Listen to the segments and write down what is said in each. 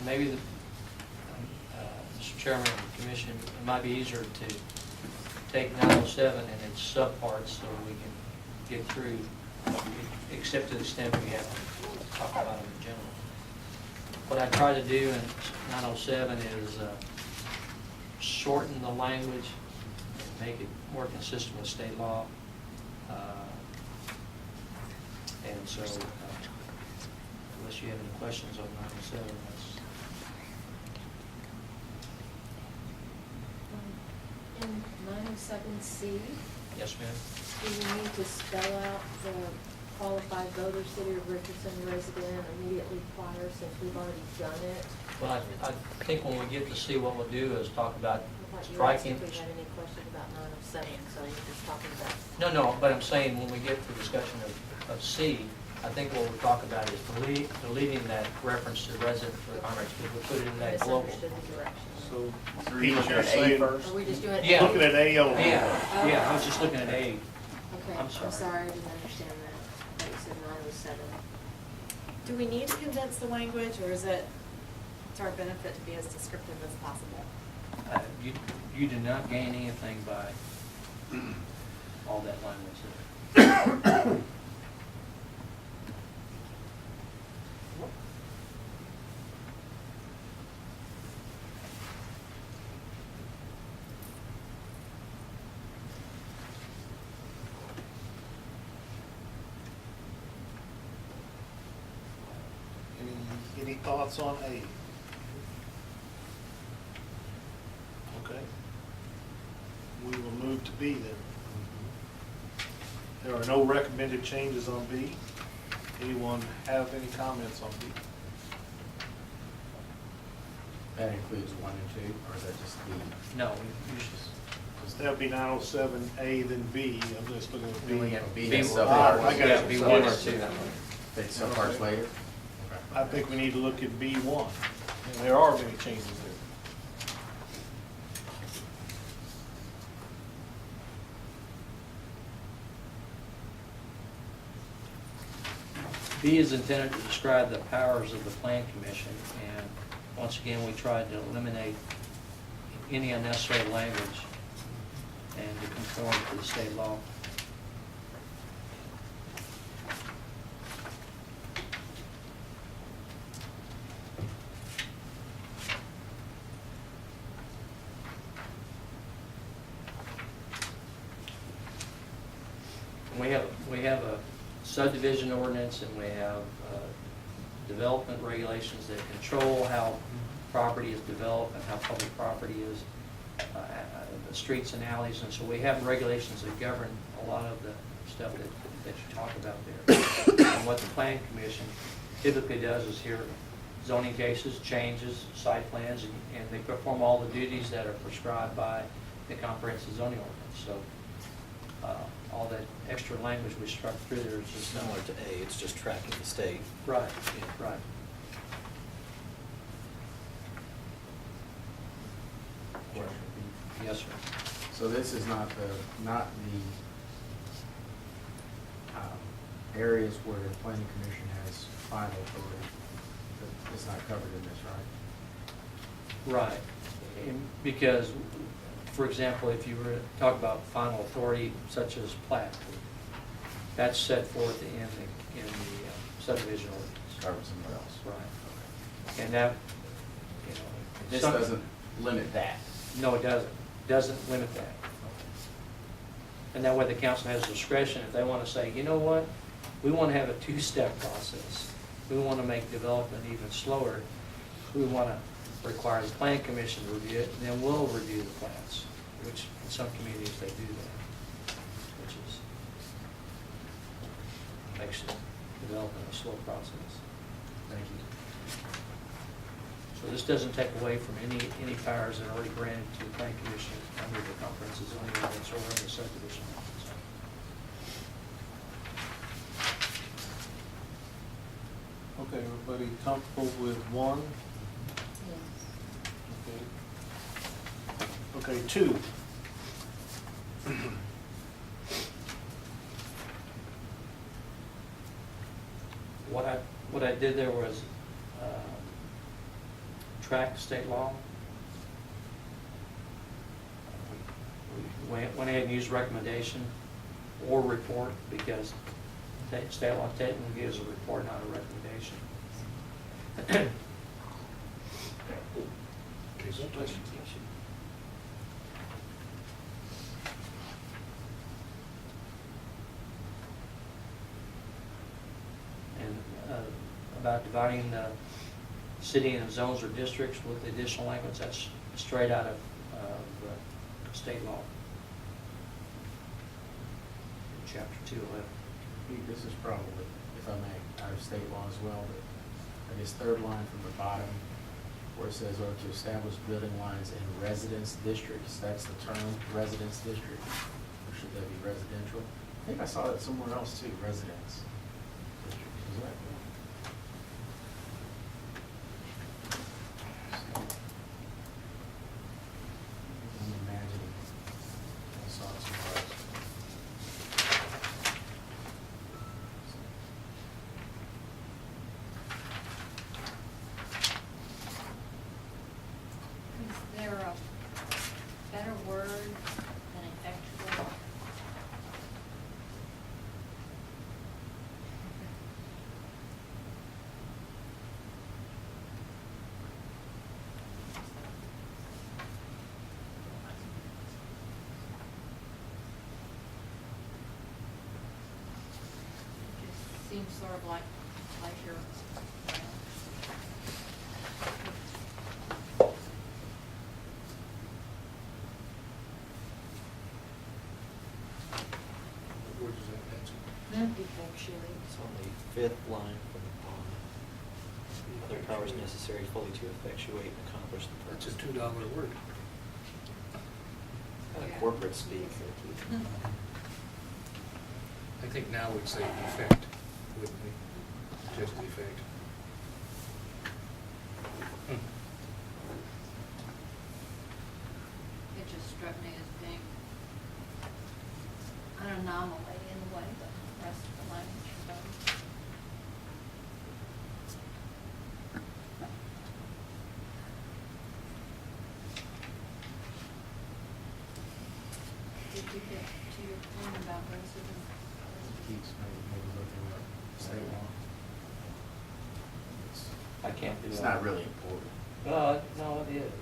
maybe Mr. Chairman of the Commission, it might be easier to take 907 and its subparts so we can get through, except to the extent we have to talk about them in general. What I try to do in 907 is shorten the language and make it more consistent with state law. And so, unless you have any questions on 907, that's... In 907C, Yes, ma'am. do you need to spell out the qualified voter, city of Richardson resident immediately prior, since we've already done it? Well, I think when we get to see what we'll do is talk about I thought you asked striking. if we had any questions about 907, so you're just talking about... No, but I'm saying when we get to discussion of C, I think what we'll talk about is deleting that reference to resident for the Congress, because we'll put it in that global. Misunderstood the direction. So, So are Pete, you looking you're at A saying, first? Are we just doing... Yeah. looking at A only. Yeah, I was just looking at A. Okay, I'm I'm sorry. sorry, I didn't understand that. I thought you said 907. Do we need to condense the language, or is it to our benefit to be as descriptive as possible? You do not gain anything by all that language there. Any thoughts on A? Okay. We will move to B then. There are no recommended changes on B. Anyone have any comments on B? That includes 1 and 2, or is that just B? No, we should. That would be 907A then B. I'm just looking at B. We have B B- has I subparts. got Yeah, it. B one or two. Take subparts later? I think we need to look at B1. And there are many changes there. B is intended to describe the powers of the Plan Commission, and once again, we tried to eliminate any unnecessary language and to conform to the state law. We have a subdivision ordinance, and we have development regulations that control how property is developed and how public property is, the streets and alleys, and so we have regulations that govern a lot of the stuff that you talk about there. And what the Plan Commission typically does is hear zoning cases, changes, site plans, and they perform all the duties that are prescribed by the comprehensive zoning ordinance. So all that extra language we struck through there is just Similar to A, it's just tracking the state. Right, Yeah. right. Yes, sir. So this is not the areas where the planning commission has final authority. It's not covered in this, right? Right. Because, for example, if you were to talk about final authority such as plat, that's set forth in the subdivision ordinance. Covered somewhere else. Right. And that, you know. This some- doesn't limit that. No, it doesn't. Doesn't limit that. And that way the council has discretion if they want to say, you know what, we want to have a two-step process. We want to make development even slower. We want to require the Plan Commission to review it, and then we'll review the plans, which in some communities they do that, which is, makes development a slow process. Thank you. So this doesn't take away from any powers that are already granted to the Plan Commission under the comprehensive zoning ordinance or under the subdivision ordinance. Okay, everybody comfortable with 1? Yes. Okay. Okay, 2. What I did there was track state law. We went ahead and used recommendation or report because state law technically gives a report, not a recommendation. Okay, so please. And about dividing the city into zones or districts with the additional language, that's straight out of state law. Chapter 211. This is probably, if I may, out of state law as well, but I guess third line from the bottom, where it says, or to establish building lines in residence districts, that's the term, residence district, or should that be residential? I think I saw that somewhere else too, residence district, is that? I'm imagining I saw it somewhere else. Is there a better word than effectual? It just seems sort of like pleasure. What word is that, Nancy? Effectually. It's on the fifth line from the bottom. Other powers necessary fully to effectuate and accomplish the That's purpose. a $2 word. Kind of corporate speak. I think now we'd say effect, wouldn't we? Just effect. It just struck me as being an anomaly in the way the rest of the language goes. Did you get to your point about resident? Keeps maybe looking at state law. I can't do that. It's not really important. No, it is.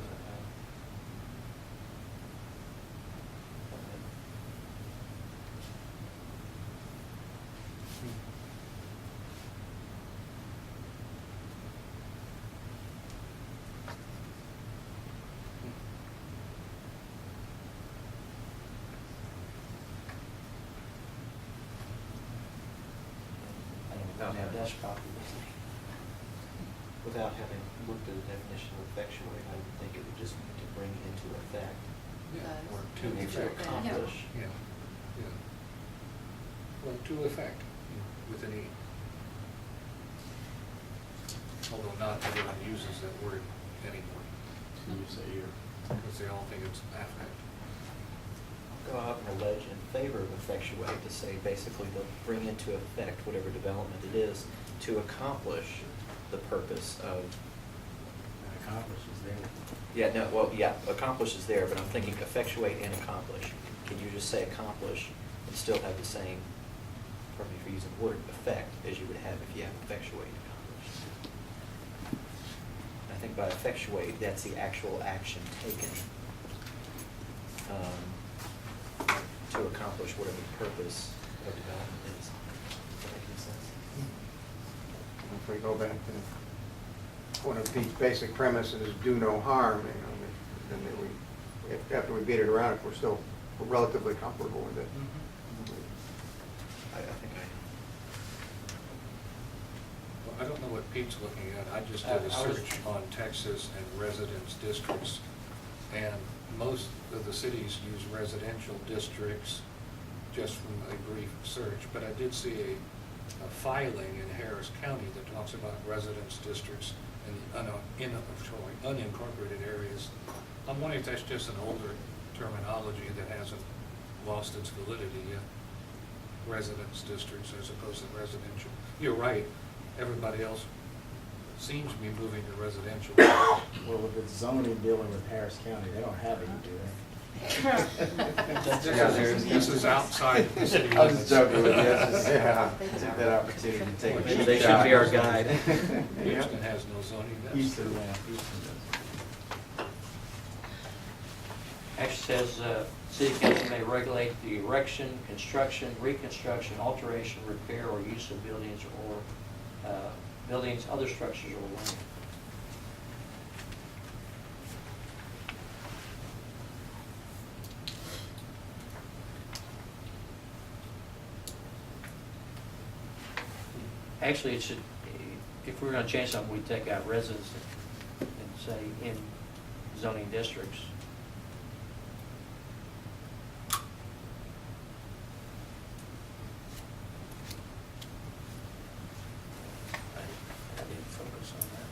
I don't have that copy with me. Without having looked at the definition of effectuate, I would think it would just mean to bring into effect Yeah, or to to effect. accomplish. Yeah, yeah. Well, to effect, with an E. Although not everyone uses that word anymore, So you say here. because they all think it's affect. Go out and allege in favor of effectuate to say basically to bring into effect whatever development it is to accomplish the purpose of. And accomplish is there. Yeah, no, well, yeah, accomplish is there, but I'm thinking effectuate and accomplish. Can you just say accomplish and still have the same, pardon me for using the word, effect as you would have if you have effectuate and accomplish? I think by effectuate, that's the actual action taken to accomplish whatever the purpose of development is. Does that make any sense? If we go back to one of Pete's basic premises, do no harm, then after we beat it around, if we're relatively comfortable with it. I think Well, I don't know what Pete's looking at. I just did a I was- search on Texas and residence districts. And most of the cities use residential districts just from a brief search. But I did see a filing in Harris County that talks about residence districts in the unincorporated areas. I'm wondering if that's just an older terminology that hasn't lost its validity yet. Residence districts as opposed to residential. You're right, everybody else seems to be moving to residential. Well, with the zoning dealing with Harris County, they don't have any, do they? This is outside the city I was limits. just joking with you, I was just, yeah, took that opportunity to take a cheap They should shot. be our guide. Houston has no zoning. That's- Houston, yeah, Houston does. Actually says, city council may regulate the erection, construction, reconstruction, alteration, repair, or use of buildings or, buildings, other structures or land. Actually, it should, if we're gonna change something, we take out residents and say in zoning districts. I didn't focus on that.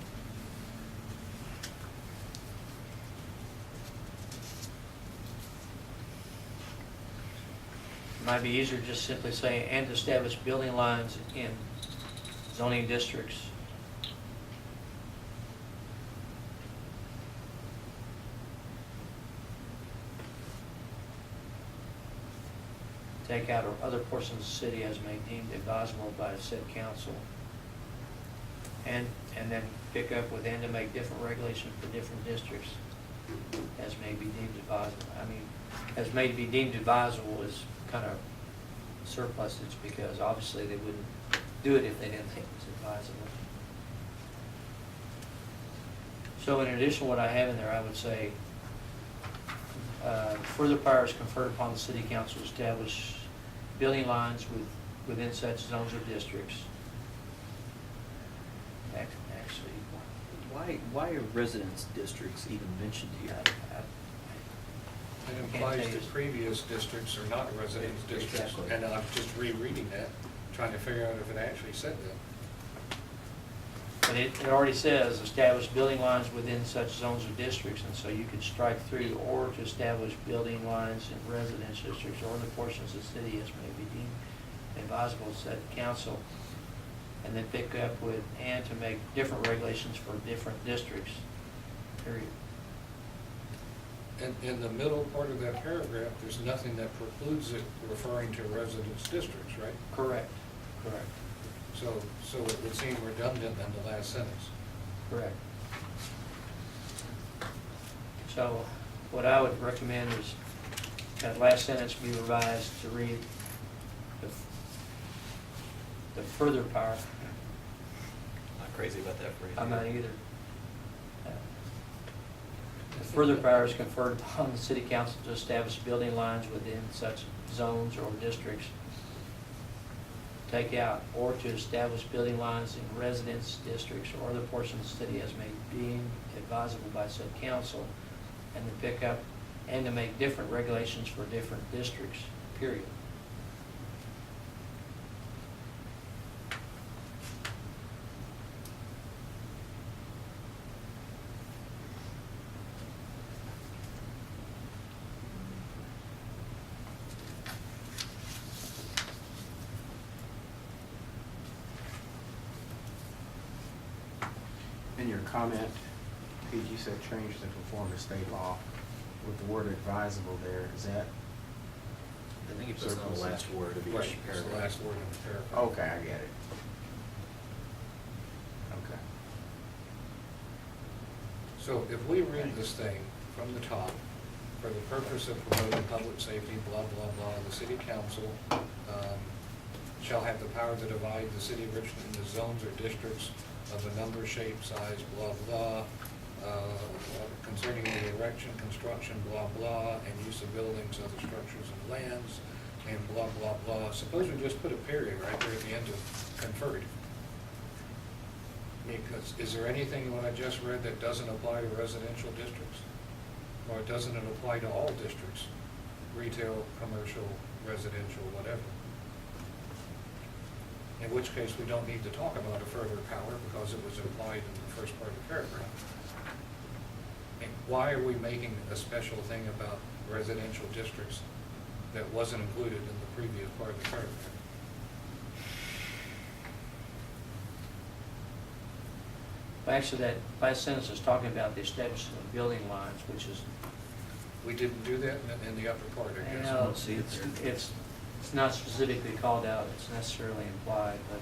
Might be easier just simply saying, and establish building lines in zoning districts. Take out or other portions of the city as may deemed advisable by the said council. And then pick up with and to make different regulations for different districts as may be deemed advisable. I mean, as may be deemed advisable is kind of surplusage because obviously they wouldn't do it if they didn't think it was advisable. So in addition to what I have in there, I would say, further powers conferred upon the city council to establish building lines within such zones or districts. Actually, Why are residence districts even mentioned here? It implies that previous districts are not residence districts, Exactly. and I'm just rereading that, trying to figure out if it actually said that. but it already says establish building lines within such zones or districts, and so you could strike through or to establish building lines in residence districts or the portions of the city as may be deemed advisable, said council, and then pick up with and to make different regulations for different districts, period. And in the middle part of that paragraph, there's nothing that precludes it referring to residence districts, right? Correct, correct, So it would seem redundant in the last sentence. correct. So what I would recommend is that last sentence be revised to read the further power. Not crazy about that phrase. I'm not either. The further powers conferred upon the city council to establish building lines within such zones or districts. Take out, or to establish building lines in residence districts or other portions of the city as may be advisable by said council, and to pick up, and to make different regulations for different districts, period. In your comment, PG said change to conform to state law. With the word advisable there, is that? I think it puts on the last word of each Right, it's the paragraph. last word in the paragraph. Okay, I get it. Okay. So if we read this thing from the top, for the purpose of promoting public safety, blah, blah, blah, the city council shall have the power to divide the city of Richmond into zones or districts of a number, shape, size, blah, blah, concerning the erection, construction, blah, blah, and use of buildings, other structures and lands, and blah, blah, blah. Suppose we just put a period right there at the end of conferred. Because, is there anything in what I just read that doesn't apply to residential districts? Or doesn't it apply to all districts? Retail, commercial, residential, whatever? In which case, we don't need to talk about a further power because it was implied in the first part of the paragraph. And why are we making a special thing about residential districts that wasn't included in the previous part of the paragraph? Well, actually, that last sentence is talking about the establishment of building lines, which is, We didn't do that in the upper part, I guess. you know, it's not specifically called out, it's necessarily implied, but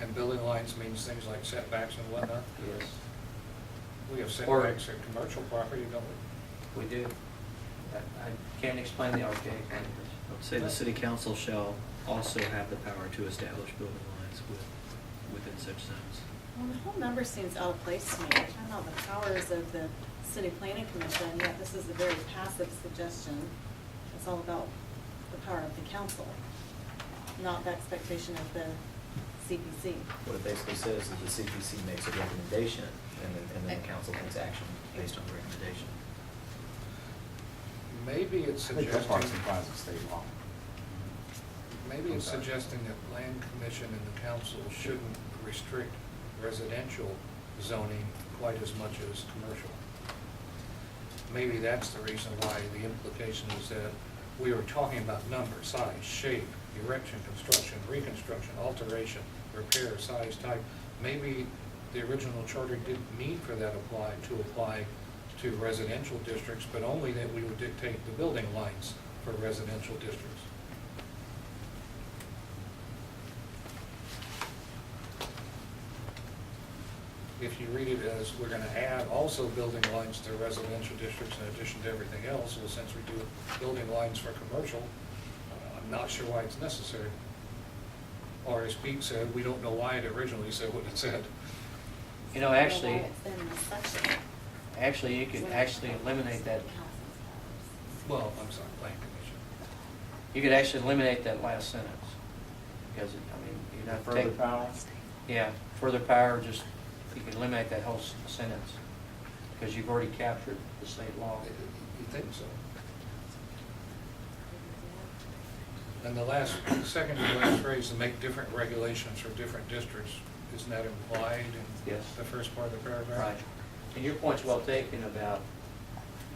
And building lines means things like setbacks and whatnot? yes, We have Or- setbacks at commercial property, don't we? we do. I can't explain the archaic language. Say the city council shall also have the power to establish building lines within such zones. Well, the whole number seems out of place to me. We're talking about the powers of the city planning commission, yet this is a very passive suggestion. It's all about the power of the council, not the expectation of the CPC. What it basically says is the CPC makes a recommendation, and then the council takes action based on the recommendation. Maybe it's I think that part suggesting, implies a state law. maybe it's I'm sorry. suggesting that land commission and the council shouldn't restrict residential zoning quite as much as commercial. Maybe that's the reason why the implication is that we are talking about number, size, shape, erection, construction, reconstruction, alteration, repair, size, type. Maybe the original charter didn't mean for that to apply to residential districts, but only that we would dictate the building lines for residential districts. If you read it as we're gonna add also building lines to residential districts in addition to everything else, well, since we do building lines for commercial, I'm not sure why it's necessary. Or as Pete said, we don't know why it originally said what it said. You know, I don't actually, know why it's in this section. you could actually eliminate that, Well, I'm sorry, plan commission. you could actually eliminate that last sentence. Because, I mean, you'd have to Further take. power? Yeah, further power, just, you can eliminate that whole sentence, because you've already captured the state law. You think so? And the second to last phrase, to make different regulations for different districts, isn't that implied in Yes. the first part of the paragraph? Right. And your point's well taken about,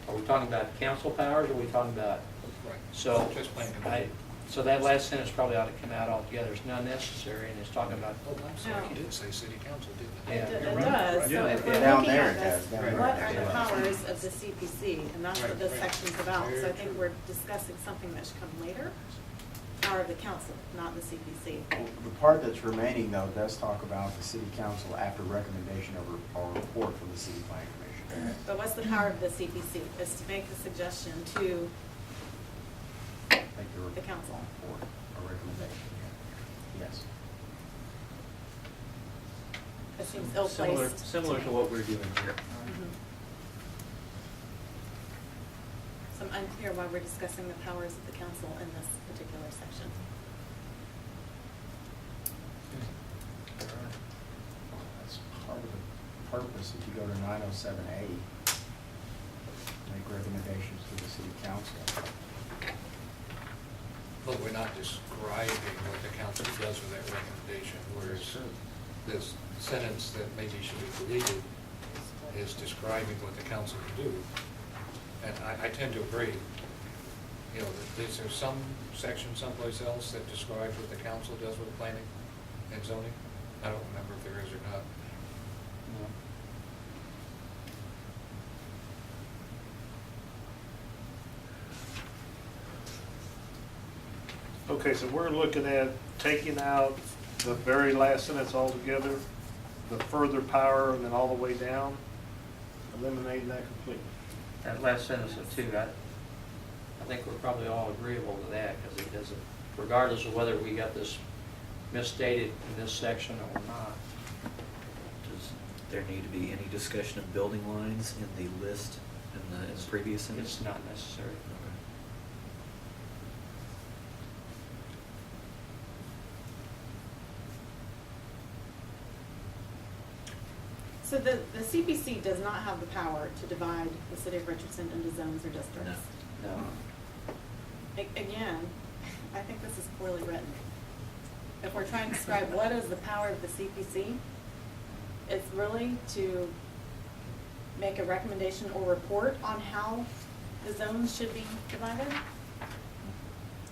are we talking about council powers, or are we talking about, Right. so, Just plan I, commission. so that last sentence probably ought to come out altogether. It's not necessary, and it's talking about, Oh, I'm sorry, No. you did say city council, didn't Yeah. you? It You're does, right. so if we're Yeah, down looking there at it this, does, down there. what Right. are the Yeah. powers of the CPC? And that's what Right, this right. section's about. So I Very think true. we're discussing something that should come later. Power of the council, not the CPC. Well, the part that's remaining, though, does talk about the city council after recommendation or report from the city planning commission. But what's the power of the CPC? Is to make a suggestion to Make the council. report or recommendation, yeah. Yes. It seems Similar, ill-placed. similar to what we're doing here. Mhm. So I'm unclear why we're discussing the powers of the council in this particular section. That's part of the purpose, if you go to 907A, make recommendations to the city council. But we're not describing what the council does with that recommendation, whereas this sentence that maybe should be deleted is describing what the council can do. And I tend to agree, you know, is there some section someplace else that describes what the council does with planning and zoning? I don't remember if there is or not. Okay, so we're looking at taking out the very last sentence altogether, the further power, and then all the way down, eliminating that completely. that last sentence of two, I think we're probably all agreeable to that, because it doesn't, regardless of whether we got this misstated in this section or not. Does there need to be any discussion of building lines in the list in the previous sentence? It's not necessary. Okay. So the CPC does not have the power to divide the city of Richardson into zones or districts. No. Again, I think this is poorly written. If we're trying to describe what is the power of the CPC, it's really to make a recommendation or report on how the zones should be divided.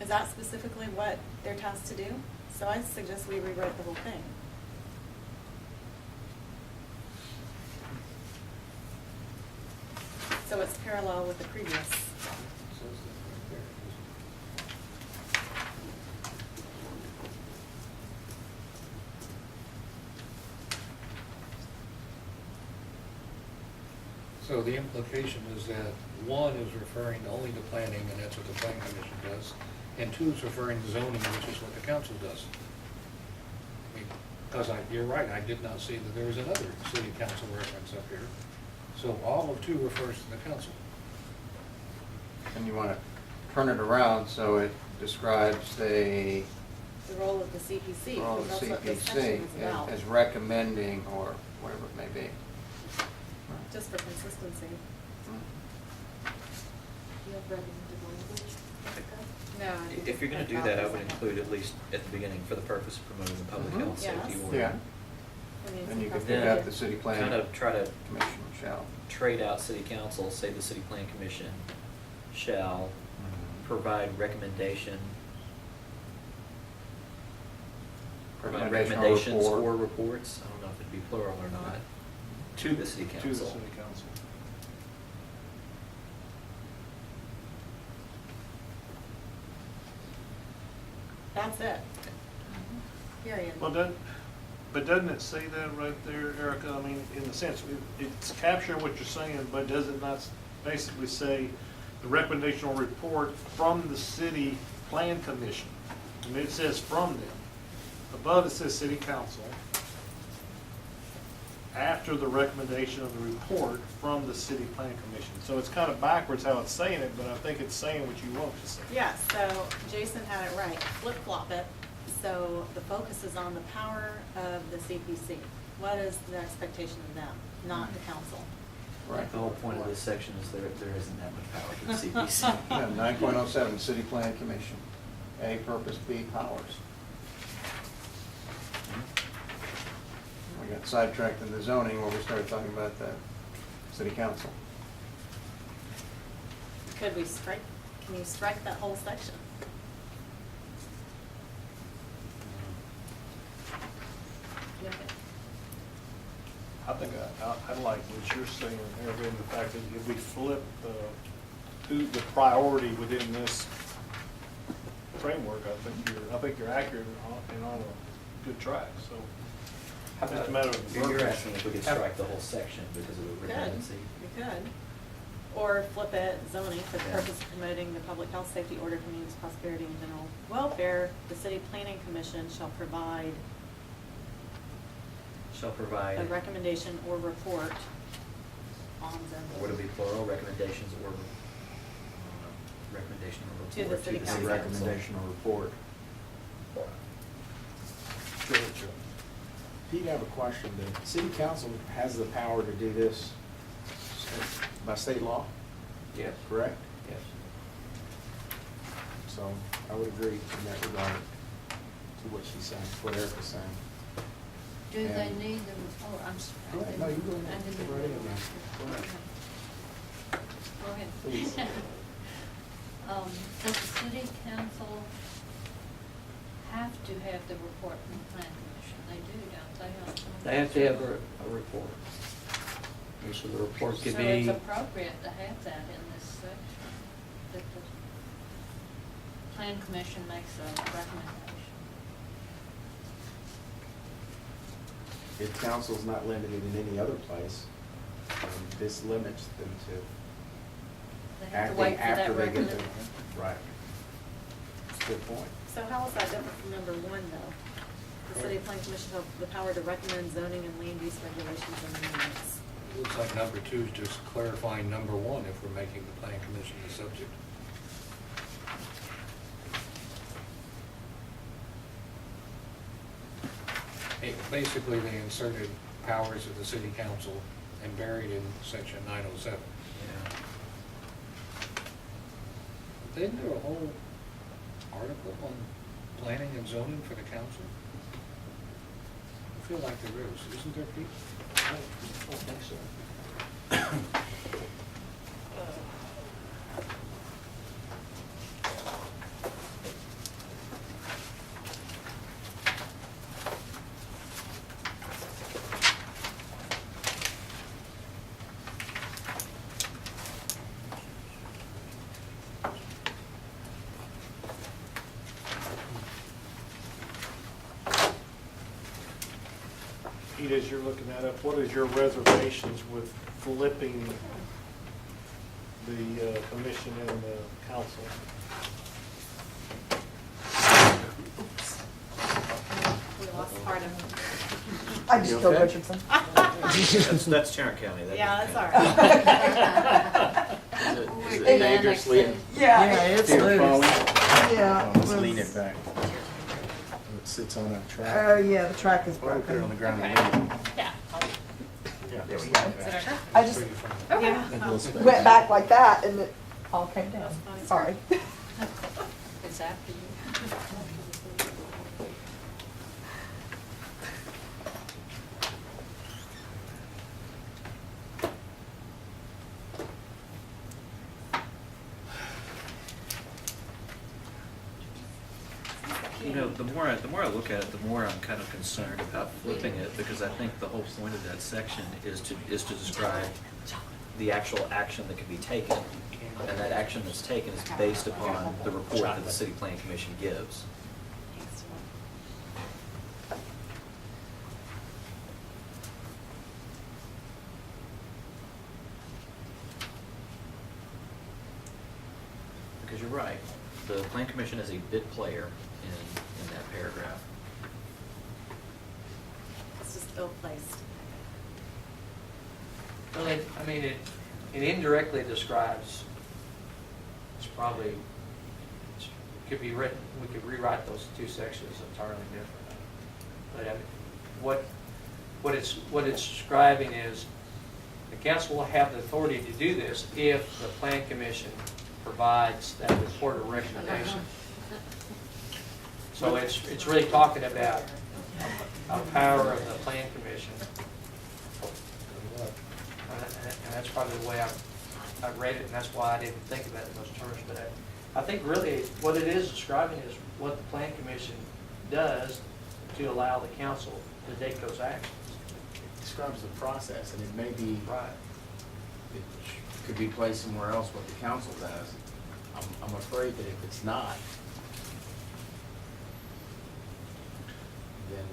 Is that specifically what they're tasked to do? So I suggest we rewrite the whole thing. So it's parallel with the previous. It says that right there. So the implication is that one is referring only to planning, and that's what the planning commission does, and two is referring to zoning, which is what the council does. I mean, because you're right, I did not see that there was another city council reference up here. So all of two refers to the council. And you want to turn it around so it describes the The role of the CPC, role because of that's what this section CPC is about, as recommending or whatever it may be. just for consistency. Do you have recommended language? No. I think If you're gonna do about that, I this would like include at least at the beginning, for the purpose of promoting the public Mhm. health, safety Yes. order. Yeah, I mean, and you could sometimes pick Then out the city Kind planning of try to commission shall. trade out city council, say the city plan commission shall provide recommendation. Provide Recommendation or recommendations report. or reports, I don't know if it'd be plural or not, to the city To the council. city council. That's it. Period. Well, doesn't it say that right there, Erica? I mean, in the sense, it's capturing what you're saying, but does it not basically say the recommendation or report from the city plan commission? And it says from them. Above it says city council. After the recommendation of the report from the city plan commission. So it's kind of backwards how it's saying it, but I think it's saying what you want it to say. Yes, so Jason had it right, flip-flop it, so the focus is on the power of the CPC. What is the expectation of them, not the council? Right. The whole point of this section is there isn't that much power to the CPC. Yeah, 9.07, city plan commission. A, purpose, B, powers. We got sidetracked in the zoning where we started talking about the city council. Could we strike, can you strike that whole section? Okay. I think I like what you're saying, Erica, in the fact that if we flip the priority within this framework, I think you're accurate and on a good track, so. Just a matter of You're verbiage. asking if we could strike the whole section because of the Could, redundancy? we could. Or flip it, zoning, for the Yeah. purpose of promoting the public health, safety, order, community's prosperity, and general welfare, the city planning commission shall provide Shall provide. a recommendation or report on zoning. Would it be plural, recommendations or, recommendation or To the report city to the council. city council? Recommendation or report. Sure. Pete, I have a question. The city council has the power to do this by state law, Yes. correct? Yes. So I would agree in that regard to what she's saying, what Erica's saying. Do they And- need the report? I'm sorry. Go ahead. No, you go ahead. I didn't Go right ahead, ma'am. Go ahead. Go ahead. Please. Does the city council have to have the report from the plan commission? They do, don't they? They have to have a report. And so the report could So be. it's appropriate to have that in this section, that the plan commission makes a recommendation. If council's not limited in any other place, this limits them to They have to acting wait for that after they get the. recommendation. Right. That's a good point. So how is that different from number one, though? The city planning commission shall have the power to recommend zoning and land use regulations and amendments. Looks like number two is just clarifying number one if we're making the plan commission the subject. Basically, they inserted powers of the city council and buried in section 907. Yeah. Isn't there a whole article on planning and zoning for the council? I feel like there is, isn't there, Pete? I don't think so. Pete, as you're looking that up, what is your reservations with flipping the commission and the council? We lost part of I just You killed okay? Richardson. That's Tarrant County. That Yeah, doesn't that's count. all right. Is it dangerously? Yeah, it's Fear falling? yeah. Oh, let's lean it back. It sits on a Oh, track. yeah, the track is Or we put it on the broken. ground and lean it. Yeah. Yeah, There we lean go. it back. I just Yeah. And we'll spin went it. back like that and it all came down. Sorry. It's after you. You know, the more I look at it, the more I'm kind of concerned about flipping it, because I think the whole point of that section is to describe the actual action that can be taken. And that action that's taken is based upon the report that the city planning commission gives. Because you're right, the plan commission is a bit player in that paragraph. It's just ill placed. Well, it indirectly describes, it's probably, it could be written, we could rewrite those two sections entirely different. But I mean, what it's describing is, the council will have the authority to do this if the plan commission provides that report or recommendation. So it's really talking about a power of the plan commission. And that's probably the way I read it, and that's why I didn't think of that in those terms. But I think really what it is describing is what the plan commission does to allow the council to take those actions. It describes the process, and it may be, Right. it could be placed somewhere else what the council does. I'm afraid that if it's not, then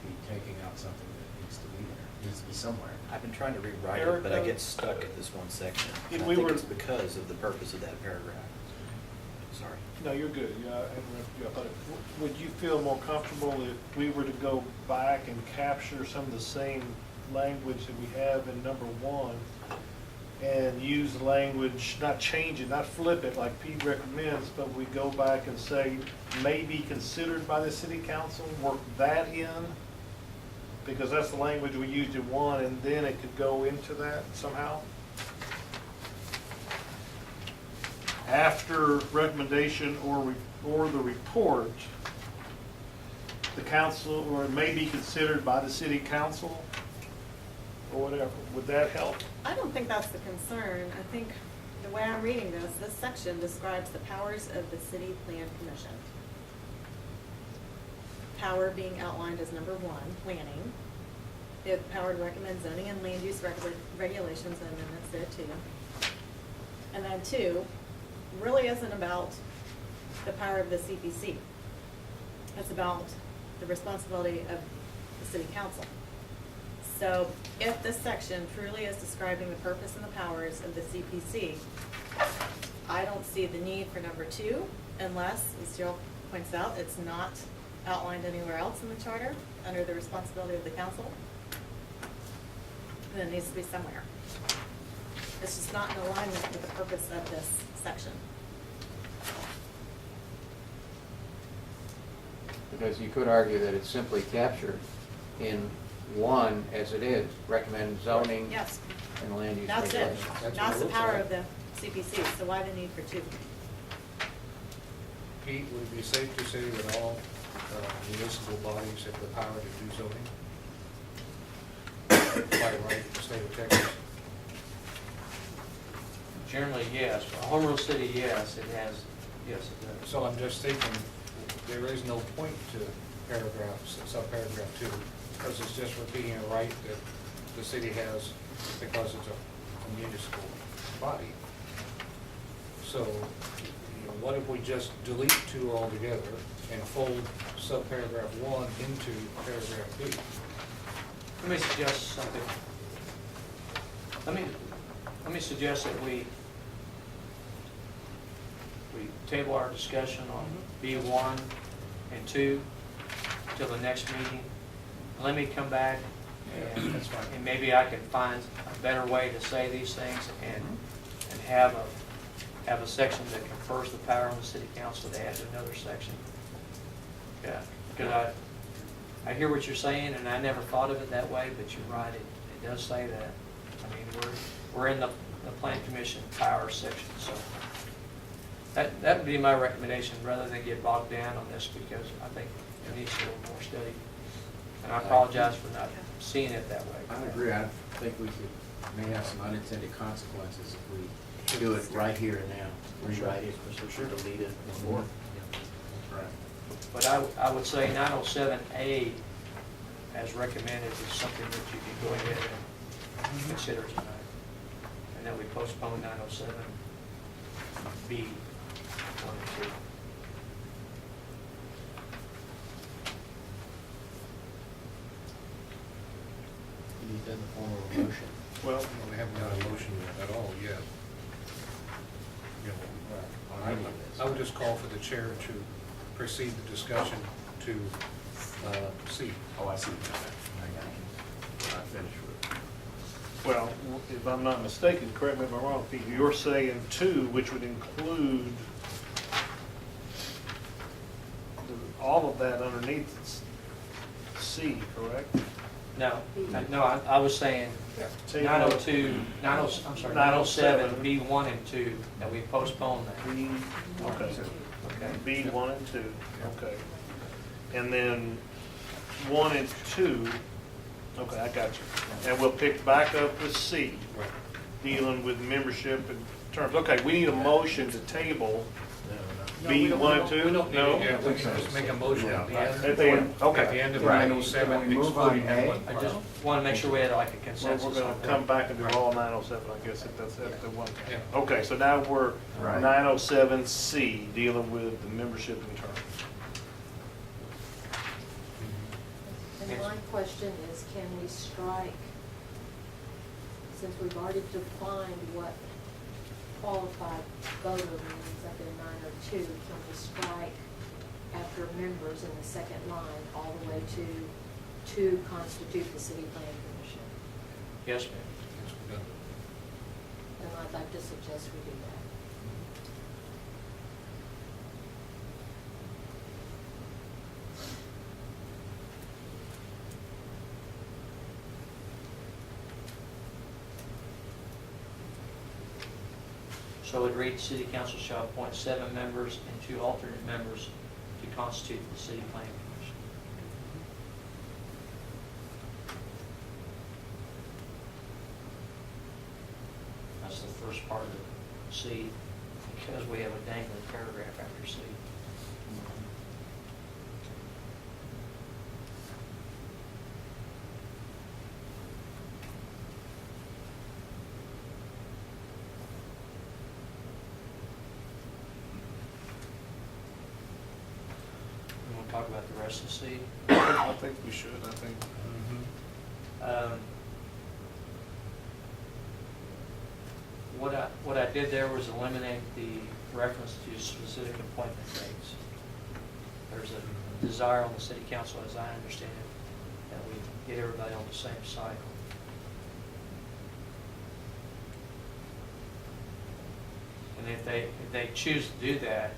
we'd be taking out something that needs to be there, needs to be somewhere. I've been trying to rewrite Eric, it, but I get stuck at this one section. If And I we think were- it's because of the purpose of that paragraph. Sorry. No, you're good. Yeah, I interrupted you. I thought it- Would you feel more comfortable if we were to go back and capture some of the same language that we have in number 1 and use the language, not change it, not flip it like Pete recommends, but we go back and say, may be considered by the city council, work that in? Because that's the language we used in 1, and then it could go into that somehow? After recommendation or the report, the council, or it may be considered by the city council, or whatever, would that help? I don't think that's the concern. I think the way I'm reading this section describes the powers of the city plan commission. Power being outlined as number 1, planning. They have the power to recommend zoning and land use regulations and amendments there too. And then 2, really isn't about the power of the CPC. It's about the responsibility of the city council. So if this section truly is describing the purpose and the powers of the CPC, I don't see the need for number 2 unless, as Jill points out, it's not outlined anywhere else in the charter under the responsibility of the council. Then it needs to be somewhere. It's just not in alignment with the purpose of this section. Because you could argue that it's simply captured in 1 as it is, recommend zoning Yes, and land use that's it. regulations. That's what That's it the looks power like. of the CPC, so why the need for 2? Pete, would it be safe to say that all municipal bodies have the power to do zoning? By right, in the state of Texas? Generally, yes. For home rule city, yes, it has, yes, it does. So I'm just thinking, there is no point to subparagraph 2, because it's just repeating a right that the city has because it's a municipal body. So, what if we just delete 2 altogether and fold subparagraph 1 into paragraph B? Let me suggest something. Let me suggest that we table our discussion on B1 and 2 till the next meeting. Let me come back and, That's fine. and maybe I can find a better way to say these things and have a section that confers the power on the city council to add another section. Yeah, because I hear what you're saying, and I never thought of it that way, but you're right, it does say that. I mean, we're in the plan commission power section, so that would be my recommendation, rather than get bogged down on this, because I think it needs a little more study. And I apologize for not seeing it that way. I agree. I think we may have some unintended consequences if we do it right here and now. Rewrite it, for sure, delete it before. Right. But I would say 907A, as recommended, is something that you can go ahead and consider tonight. And then we postpone 907B, 1 and 2. You need that in the form of a motion. Well, We haven't got a motion at all yet. I would just call for the chair to proceed the discussion to C. Oh, I see. I got it. I finished with it. well, if I'm not mistaken, correct me if I'm wrong, Pete, you're saying 2, which would include all of that underneath C, correct? No, I was saying Table- 902, I'm sorry, 907, B1 and 2, that we postpone that. B, okay, Okay. B1 and 2, okay. And then 1 and 2, okay, I got you. And we'll pick back up with C, Right. dealing with membership and terms. Okay, we need a motion to table No, we don't- B1 we and don't- 2? We don't need No? it yet. We can just make a motion at the end. At the end, okay. At the end of Right. 907, Can we move on excluding A? one I part. just want to make sure we had like a Well, consensus. we're gonna on that. come back and do all 907, I guess, if that's the one. Yeah. Okay, so now we're Right. 907C, dealing with the membership and terms. And my question is, can we strike, since we've already defined what qualified voter means up in 902, can we strike after members in the second line all the way to constitute the city plan commission? Yes, ma'am. It's redundant. And I'd like to suggest we do that. So it reads, city council shall appoint 7 members and 2 alternate members to constitute the city planning commission. That's the first part of C, because we have a dangling paragraph after C. We want to talk about the rest of C. I think we should, I think. What I did there was eliminate the reference to specific appointment dates. There's a desire on the city council, as I understand it, that we get everybody on the same cycle. And if they choose to do that,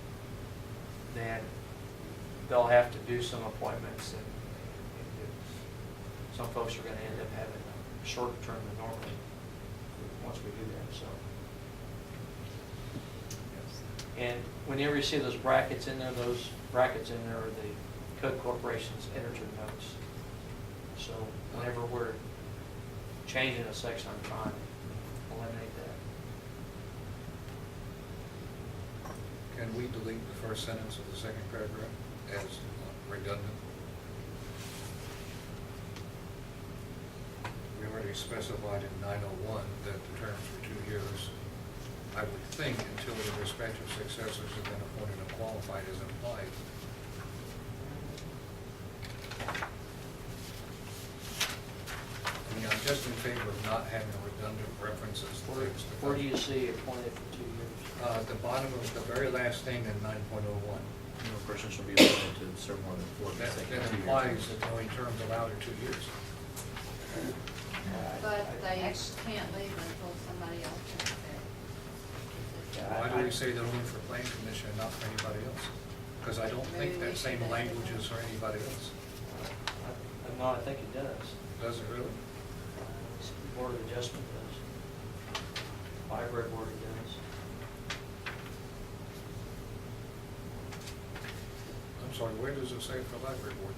then they'll have to do some appointments, and some folks are gonna end up having a shorter term than normally, once we do that, so. And whenever you see those brackets in there are the code corporation's editor notes. So whenever we're changing a section, I'm trying to eliminate that. Can we delete the first sentence of the second paragraph as redundant? We already specified in 901 that the terms were 2 years. I would think until the respective successors have been appointed and qualified as implied. just in favor of not having redundant references to things. Where do you see appointed for 2 years? At the bottom of the very last thing in 9.01. No person shall be appointed to serve more than 4 That consecutive 2 years. implies that the only terms allowed are 2 years. But they can't leave until somebody else is there. Why do we say that only for plan commission and not for anybody else? Because I don't think that same language is for anybody else. No, I think it does. Does it really? Board of Adjustment does. Library Board it does. I'm sorry, where does it say for library board?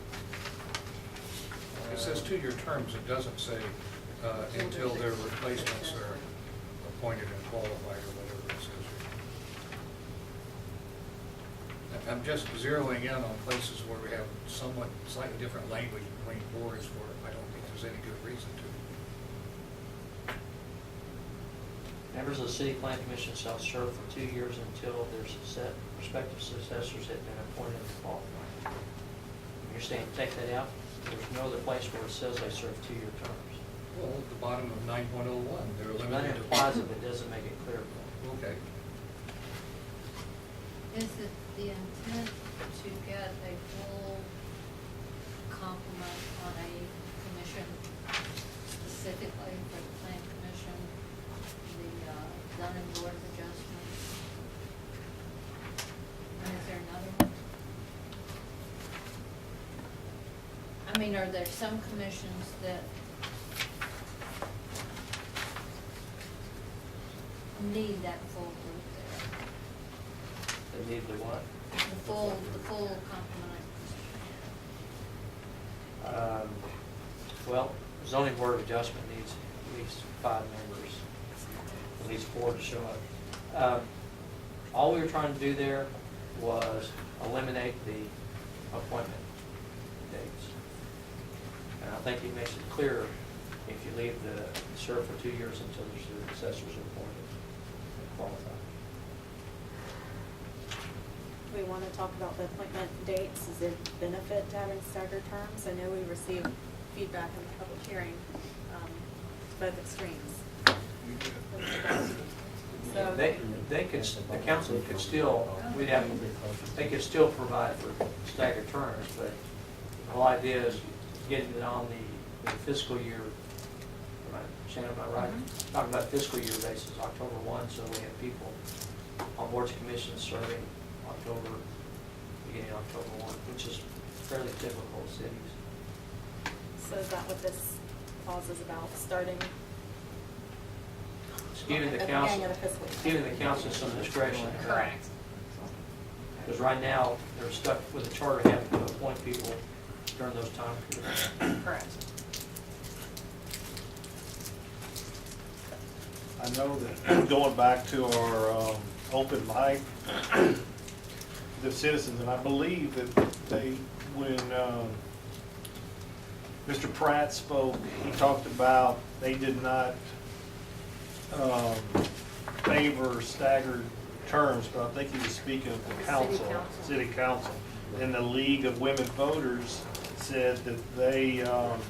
It says 2-year terms, it doesn't say until their replacements are appointed and qualified or whatever it says here. I'm just zeroing in on places where we have somewhat slightly different language between boards where I don't think there's any good reason to. Members of the City Plan Commission shall serve for 2 years until their respective successors have been appointed and qualified. You're saying take that out? There's no other place where it says they serve 2-year terms. Well, at the bottom of 9.01, they're That limited to. implies it, but doesn't make it clear. Okay. Is it the intent to get a full complement on a commission specifically for the Plan Commission, the zoning board of adjustment? And is there another one? I mean, are there some commissions that need that full group there? They need the what? The full complement. Well, zoning board of adjustment needs at least 5 members, at least 4 to show up. All we were trying to do there was eliminate the appointment dates. And I think it makes it clearer if you leave the serve for 2 years until the successors are appointed and qualified. We want to talk about the appointment dates. Is it benefit to having staggered terms? I know we received feedback in the public hearing, both extremes. So, They could, the council could still, they could still provide for staggered terms, but the whole idea is getting it on the fiscal year, Shannon, am I right? Talking about fiscal year basis, October 1, so we have people on boards and commissions serving beginning October 1, which is fairly typical of cities. so is that what this clause is about, starting It's giving the at the council, beginning of the fiscal year? giving the council some discretion. Correct. Because right now, they're stuck with the charter having to appoint people during those time periods. Correct. I know that going back to our open mic, the citizens, and I believe that when Mr. Pratt spoke, he talked about they did not favor staggered terms, but I think he was speaking of the council, city council. And the League of Women Voters said that they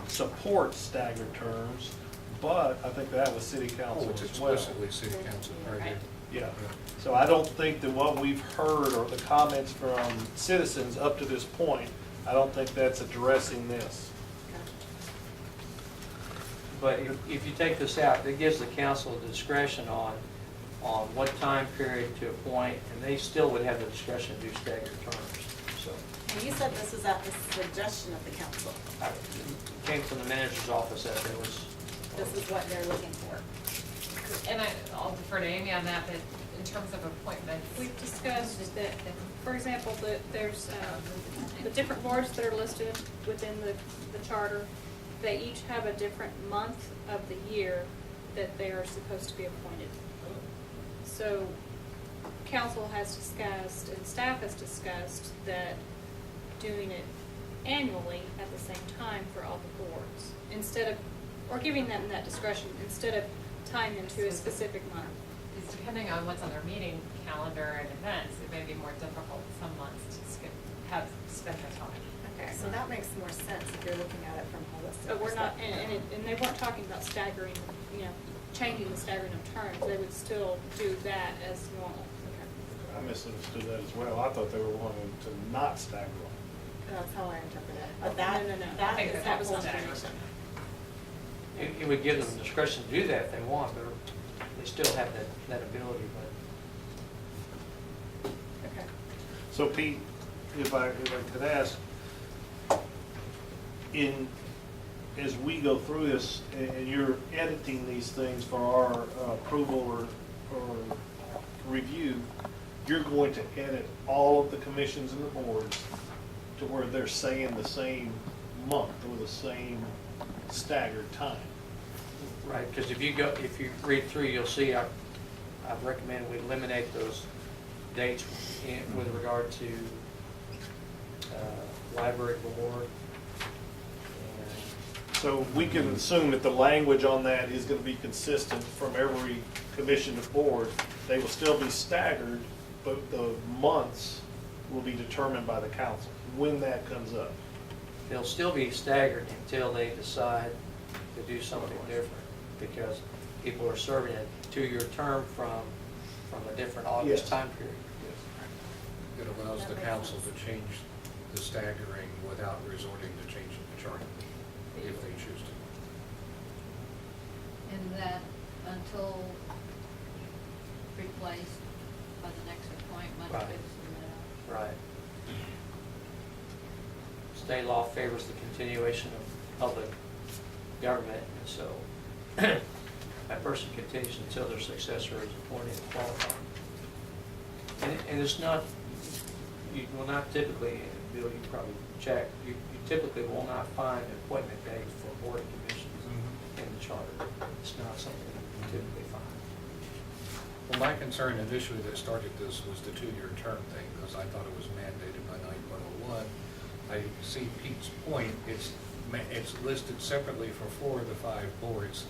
support staggered terms, but I think that was city council It's as well. explicitly city council, right here. Yeah, so I don't think that what we've heard or the comments from citizens up to this point, I don't think that's addressing this. But if you take this out, it gives the council the discretion on what time period to appoint, and they still would have the discretion to do staggered terms, so. And you said this was at the suggestion of the council. It came from the manager's office that there was. This is what they're looking for. And I'll defer to Amy on that, but in terms of appointments. We've discussed that, for example, there's the different boards that are listed within the charter. They each have a different month of the year that they are supposed to be appointed. So council has discussed and staff has discussed that doing it annually at the same time for all the boards, instead of, or giving them that discretion, instead of tying them to a specific month. Because depending on what's on their meeting calendar and events, it may be more difficult some months to spend their time. Okay, so that makes more sense if you're looking at it from a holistic But we're not, perspective. and they weren't talking about staggering, changing the staggering of terms. They would still do that as normal. I misunderstood that as well. I thought they were wanting to not stagger them. That's how I interpret it. But that, No. I that think is that helpful was staggered. information. It would give them discretion to do that if they want, but they still have that ability, but. Okay. So Pete, if I could ask, as we go through this and you're editing these things for our approval or review, you're going to edit all of the commissions and the boards to where they're saying the same month or the same staggered time. Right, because if you read through, you'll see I've recommended we eliminate those dates with regard to library board. So we can assume that the language on that is going to be consistent from every commission to board. They will still be staggered, but the months will be determined by the council when that comes up. They'll still be staggered until they decide to do something different, because people are serving a 2-year term from a different August Yes. time period. It allows the council to change the staggering without resorting to changing the charter, if they choose to. And that until replaced by the next appointment. Right. is, Right. State law favors the continuation of public government, and so that person continues until their successor is appointed and qualified. And it's not, you will not typically, Bill, you probably check, you typically will not find an appointment date for board and commissions in the charter. It's not something you typically find. Well, my concern initially that started this was the 2-year term thing, because I thought it was mandated by 9.01. I see Pete's point, it's listed separately for 4 of the 5 boards.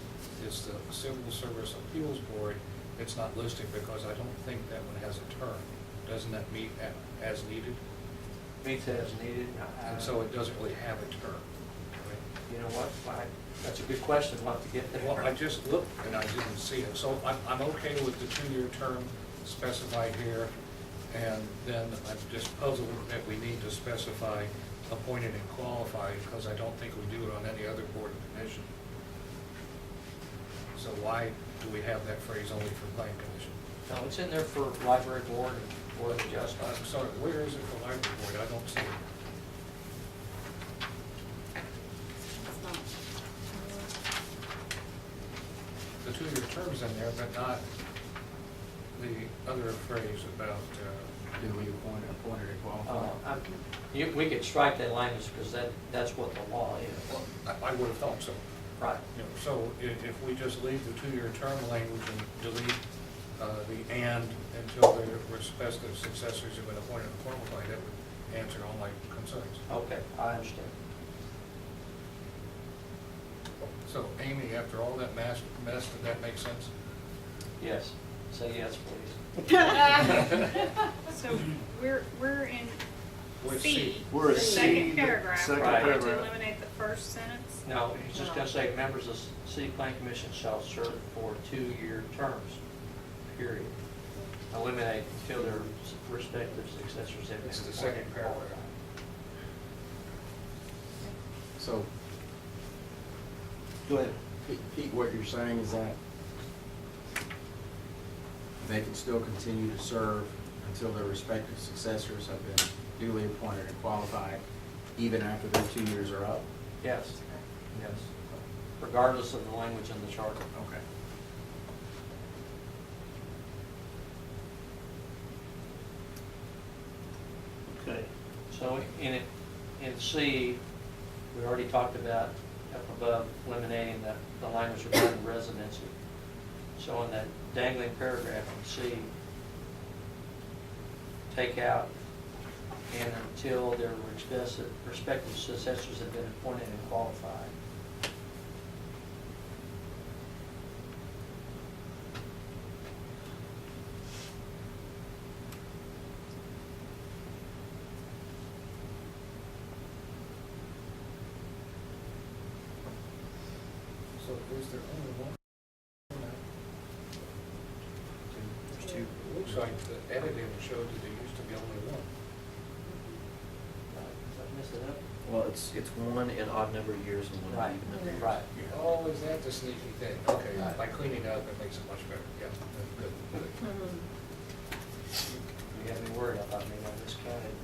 It's the Civil Service Appeals Board, it's not listed because I don't think that one has a term. Doesn't that meet as needed? Meets as needed. And so it doesn't really have a term. You know what, that's a good question, we'll have to get there. Well, I just looked and I didn't see it, so I'm okay with the 2-year term specified here, and then I'm just puzzled that we need to specify appointed and qualified, because I don't think we do it on any other board or commission. So why do we have that phrase only for plan commission? No, it's in there for library board and board of adjustment. I'm sorry, where is it for library board? I don't see it. It's not. The 2-year term's in there, but not the other phrase about, Duly appointed and qualified. We could strike that language because that's what the law is. I would have thought so. Right. You know, so if we just leave the 2-year term language and delete the "and" until their respective successors have been appointed and qualified, that would answer all my concerns. Okay, I understand. So Amy, after all that mess, did that make sense? Yes, say yes, please. So we're in With C, C. We're at the C, second the paragraph. second We're going to paragraph. eliminate the first sentence. No, it's just gonna say members of the city plan commission shall serve for 2-year terms, period. Eliminate until their respective successors have been It's the appointed second and paragraph. qualified. So, Go ahead. Pete, what you're saying is that they can still continue to serve until their respective successors have been duly appointed and qualified, even after their 2 years are up? Yes, yes, regardless of the language in the charter. Okay. Okay. So in C, we already talked about up above eliminating the language regarding residency. So in that dangling paragraph in C, take out "and until their respective successors have been appointed and qualified." So is there only one? There's two. It looks like the editing showed that there used to be only one. Did I mess it up? Well, it's one in odd number years and one Right, in even number years. right. Oh, is that the sneaky thing? Okay, Right. by cleaning up, it makes it much better, yeah, good, good. You had me worried, I thought maybe I miscounted.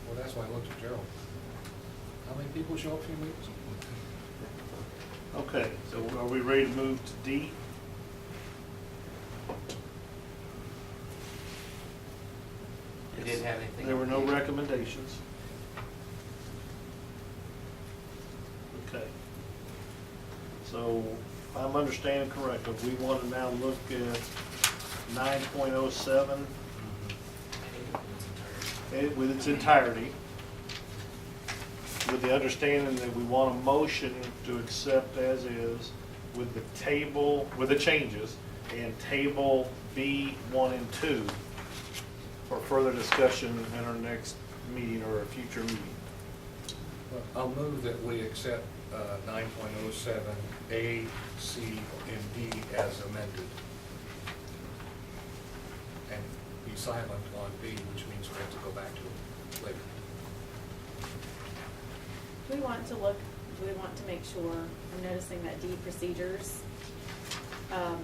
Well, that's why I looked at Gerald. How many people show up for your meetings? Okay, so are we ready to move to D? You didn't have anything? There were no on D? recommendations. Okay. So, if I'm understanding correctly, we want to now look at 9.07 with its entirety, with the understanding that we want a motion to accept as is with the table, with the changes, and table B1 and 2 for further discussion at our next meeting or a future meeting. I'll move that we accept 9.07 A, C, and D as amended. And be silent on B, which means we have to go back to it later. Do we want to make sure, I'm noticing that D procedures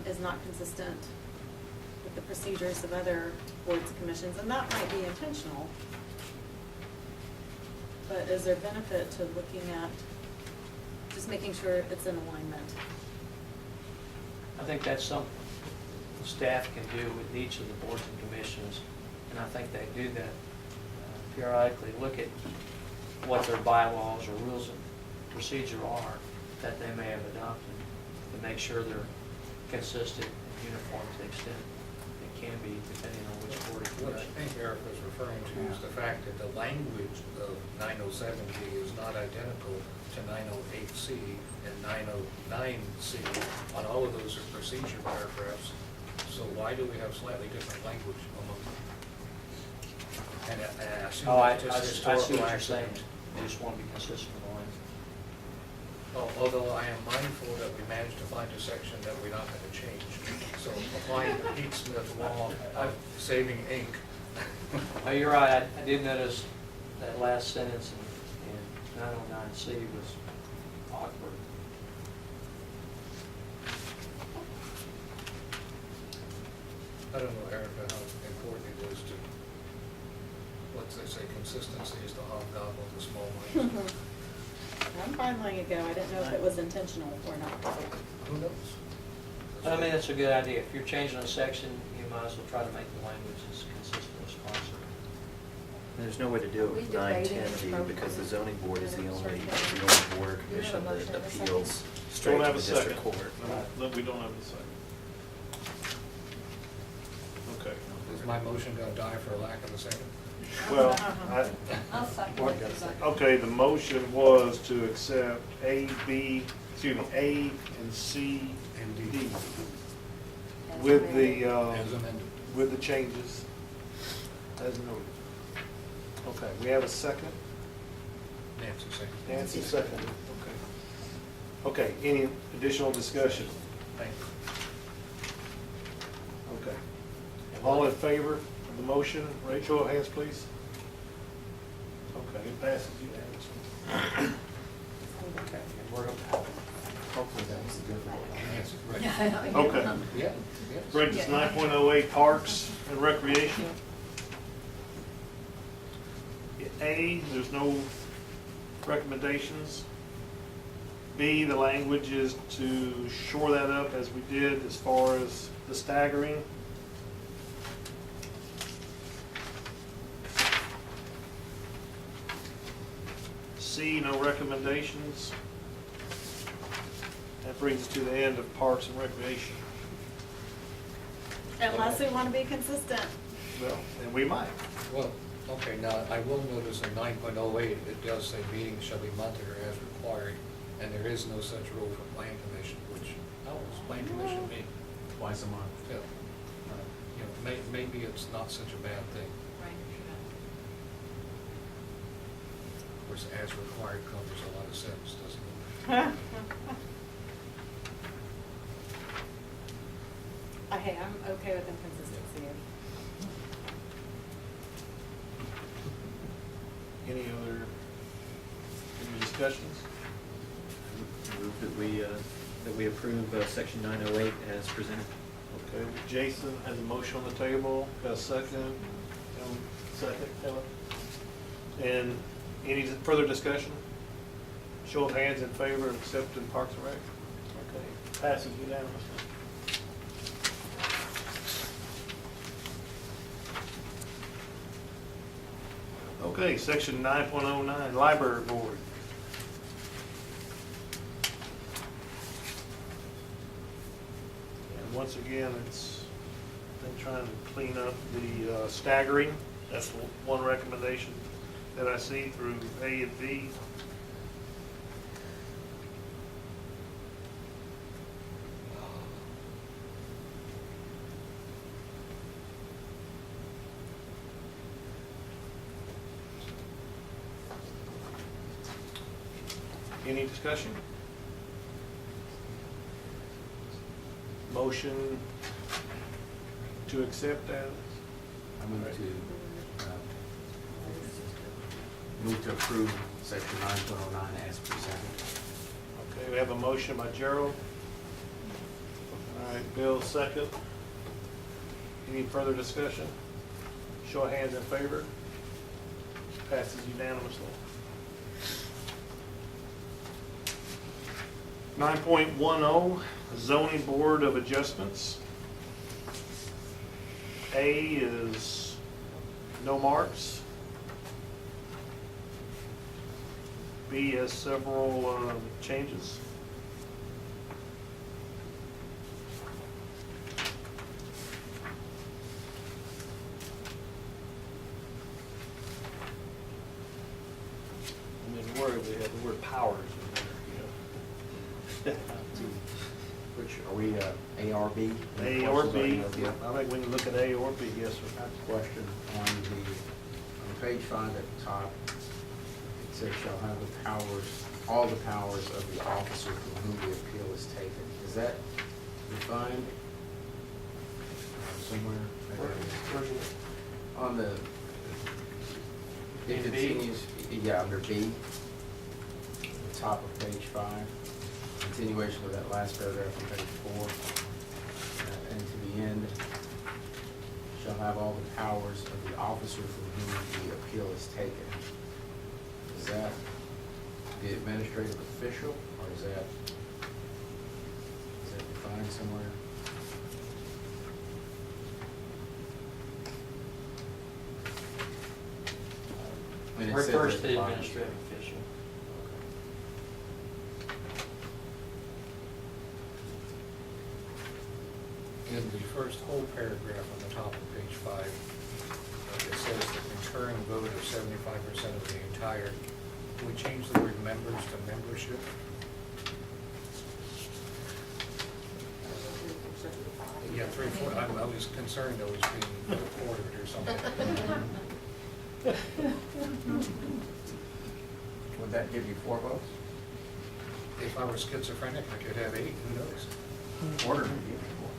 is not consistent with the procedures of other boards and commissions, and that might be intentional. But is there benefit to looking at, just making sure it's in alignment? I think that's something the staff can do with each of the boards and commissions, and I think they do that periodically. Look at what their bylaws or rules of procedure are that they may have adopted to make sure they're consistent and uniform to the extent it can be, depending on which board or What I commission. think Eric was referring to is the fact that the language of 907D is not identical to 908C and 909C. On all of those are procedure paragraphs. So why do we have slightly different language among them? And I assume Oh, I that's just see historical what you're saying. accident. You just want to be consistent with the line. Although I am mindful that we managed to find a section that we're not going to change. So applying the Pete Smith law of saving ink. Oh, you're right. I did notice that last sentence in 909C was awkward. I don't know, Erica, how important it is to, let's say, consistency is the hobgoblin of the small minds. I'm fine letting it go. I didn't know if it was intentional or not. Who knows? But I mean, that's a good idea. If you're changing a section, you might as well try to make the language as consistent as possible. And there's no way to do it with We debated 910D it because the zoning board is the only appropriately. board or Do you have a commission motion that and a second? appeals straight Don't to have the a second. district court. No, we don't have a second. Okay. Is my motion going to die for lack of a second? Well, I'll second it. okay, the motion was to accept A, A and C And D D. with the, As amended. with the changes as noted. Okay, we have a second? Nancy second. Nancy seconded, okay. Okay, any additional discussion? Thank you. Okay. All in favor of the motion, raise your hands, please. Okay, it passes unanimously. Okay, and we're going Hopefully that was a good one. Nancy, right. Yeah, I know. Okay. Yeah, yes. Brings us 9.08 Parks and Recreation. A, there's no recommendations. B, the language is to shore that up as we did as far as the staggering. C, no recommendations. That brings us to the end of Parks and Recreation. Unless we want to be consistent. Well, and we might. Well, okay, now, I will notice in 9.08, it does say meetings shall be monitored as required, and there is no such rule for plan commission, which, how does plan commission mean? Twice a month. Yeah. You know, maybe it's not such a bad thing. Right, sure. Of course, as required covers a lot of sentence, doesn't it? Hey, I'm okay with inconsistency. Any discussions? Move that we approve section 908 as presented. Okay, Jason has a motion on the table, got a second? Second, Helen? And any further discussion? Show of hands in favor of accepting Parks and Rec? Okay, passes unanimously. Okay, section 9.09, Library Board. And once again, it's been trying to clean up the staggering. That's one recommendation that I see through A and B. Any discussion? Motion to accept as? I move to approve section 9.09 as presented. Okay, we have a motion by Gerald. All right, Bill, second. Any further discussion? Show of hands in favor. Passes unanimously. 9.10, Zoning Board of Adjustments. A is no marks. B has several changes. I mean, we have the word powers in there, Which, are we A or B? A or B. I think we can look at A or B, yes, I sir. have a question on page 5 at the top. It says shall have the powers, all the powers of the officer from whom the appeal is taken. Is that defined somewhere? On the, it In B? continues, yeah, under B, the top of page 5, continuation of that last paragraph on page 4, and to the end, shall have all the powers of the officer from whom the appeal is taken. Is that the administrative official, or is that defined somewhere? I mean, it says Refers it to the defines- administrative official. In the first whole paragraph on the top of page 5, it says the concurring vote of 75% of the entire. Can we change the word members to membership? Yeah, 3/4. I was concerned I was being ordered or something. Would that give you 4 votes? If I were schizophrenic, I could have 8, who knows? Order would give you 4.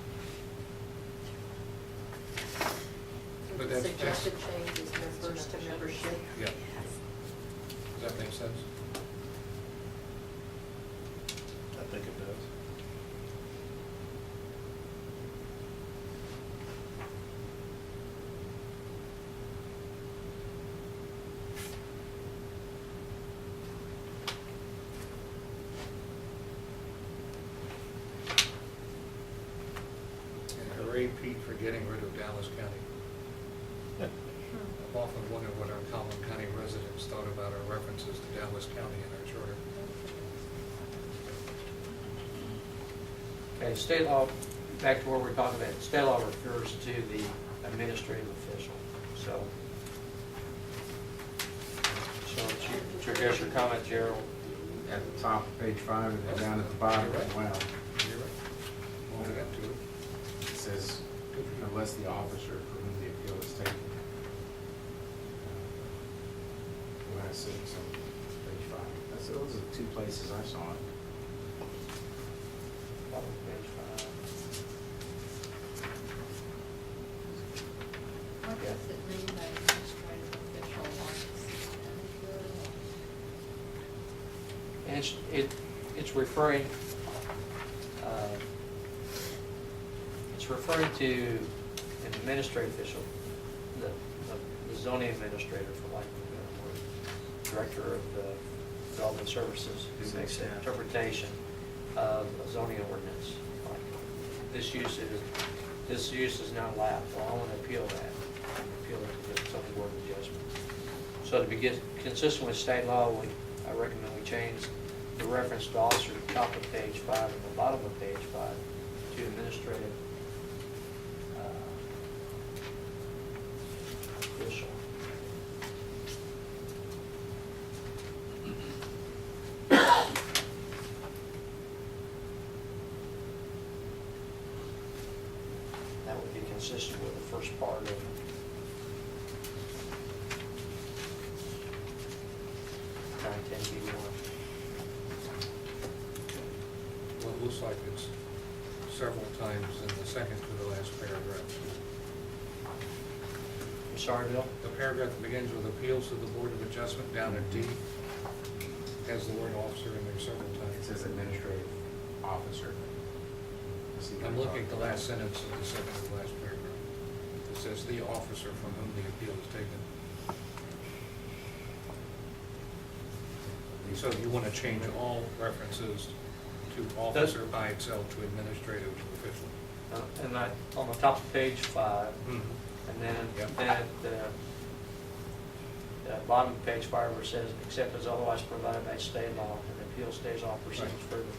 But that's Suggested change is members to membership. Yeah. Does that make sense? I think it does. And hooray, Pete, for getting rid of Dallas County. I've often wondered what our common county residents thought about our references to Dallas County in our charter. Okay, state law, back to where we're talking about, state law refers to the administrative official, so. So it's your comment, Gerald. At the top of page 5 and then down at the bottom as well. You're right. Hold it up to it. It says, unless the officer for whom the appeal is taken. When I said some, page 5. Those are the 2 places I saw it. Does it mean by administrative official like city clerk? And it's referring, to an administrative official, the zoning administrator, for lack of a better word, director of the development services, who makes the interpretation of a zoning ordinance. Like, this use is not allowed, well, I want to appeal that, appeal it to the zoning board of adjustment. So to be consistent with state law, I recommend we change the reference to officer at the top of page 5 and the bottom of page 5 to administrative official. That would be consistent with the first part of 910B1. Well, it looks like it's several times in the second to the last paragraph. I'm sorry, Bill? The paragraph that begins with appeals to the Board of Adjustment down at D has the word officer in there several It times. says administrative officer. I'm looking at the last sentence of the second to the last paragraph. It says the officer from whom the appeal is taken. So you want to change all references to officer by itself to administrative official. And on the top of page 5, and then, Yep. then at the bottom of page 5 where it says, except as otherwise provided by state law, and the appeal stays off proceedings Right. further,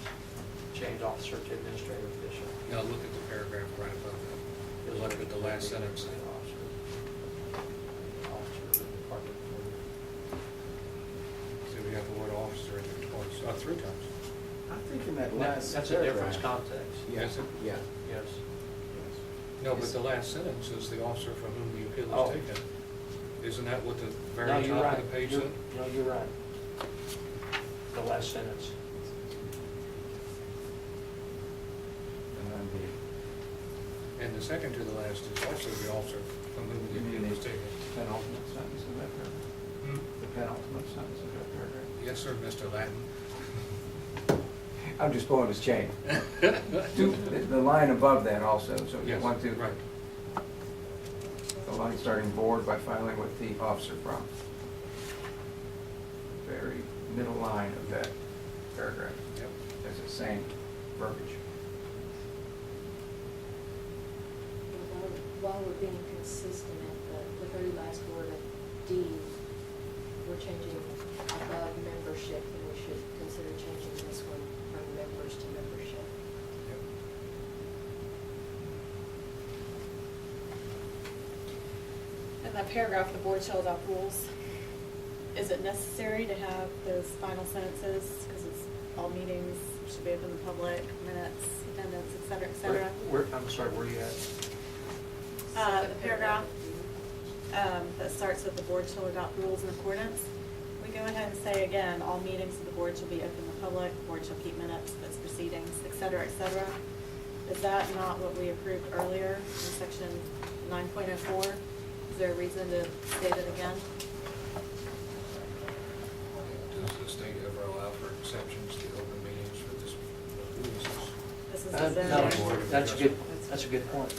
change officer to administrative official. Now look at the paragraph right above that. Look at the last sentence. Officer, department. See, we got the word officer in there twice, 3 times. I think in that That- last That's a difference paragraph- context. Yeah, Is it? yeah. Yes. No, but the last sentence is the officer from whom the appeal Oh. is taken. Isn't that what the No, very you're top right. of the page You're- said? No, you're right. The last sentence. And then And the second to the last is also the officer from whom the appeal is taken. penultimate sentence in that paragraph. Hmm? The penultimate sentence in that paragraph. Yes, sir, Mr. Latin. I'm just pulling his chain. The line above that also, so you Yes, want to, right. the line starting board by filing with the officer from. Very middle line of that paragraph. Yep. That's the same verbiage. While we're being consistent at the very last word of D, we're changing above membership, and we should consider changing this one from members to membership. Yep. In that paragraph, the board shall adopt rules. Is it necessary to have those final sentences? Because it's all meetings should be open to the public, minutes, attendance, et cetera, et cetera. I'm sorry, where are you at? The paragraph that starts with the board shall adopt rules in accordance. We go ahead and say again, all meetings of the board shall be open to the public, the board shall keep minutes of its proceedings, et cetera, et cetera. Is that not what we approved earlier in section 9.04? Is there a reason to state it again? Does the state ever allow for exceptions to open meetings for this? Who is this? This is No, the Board of that's a good, Adjustment. that's a good point.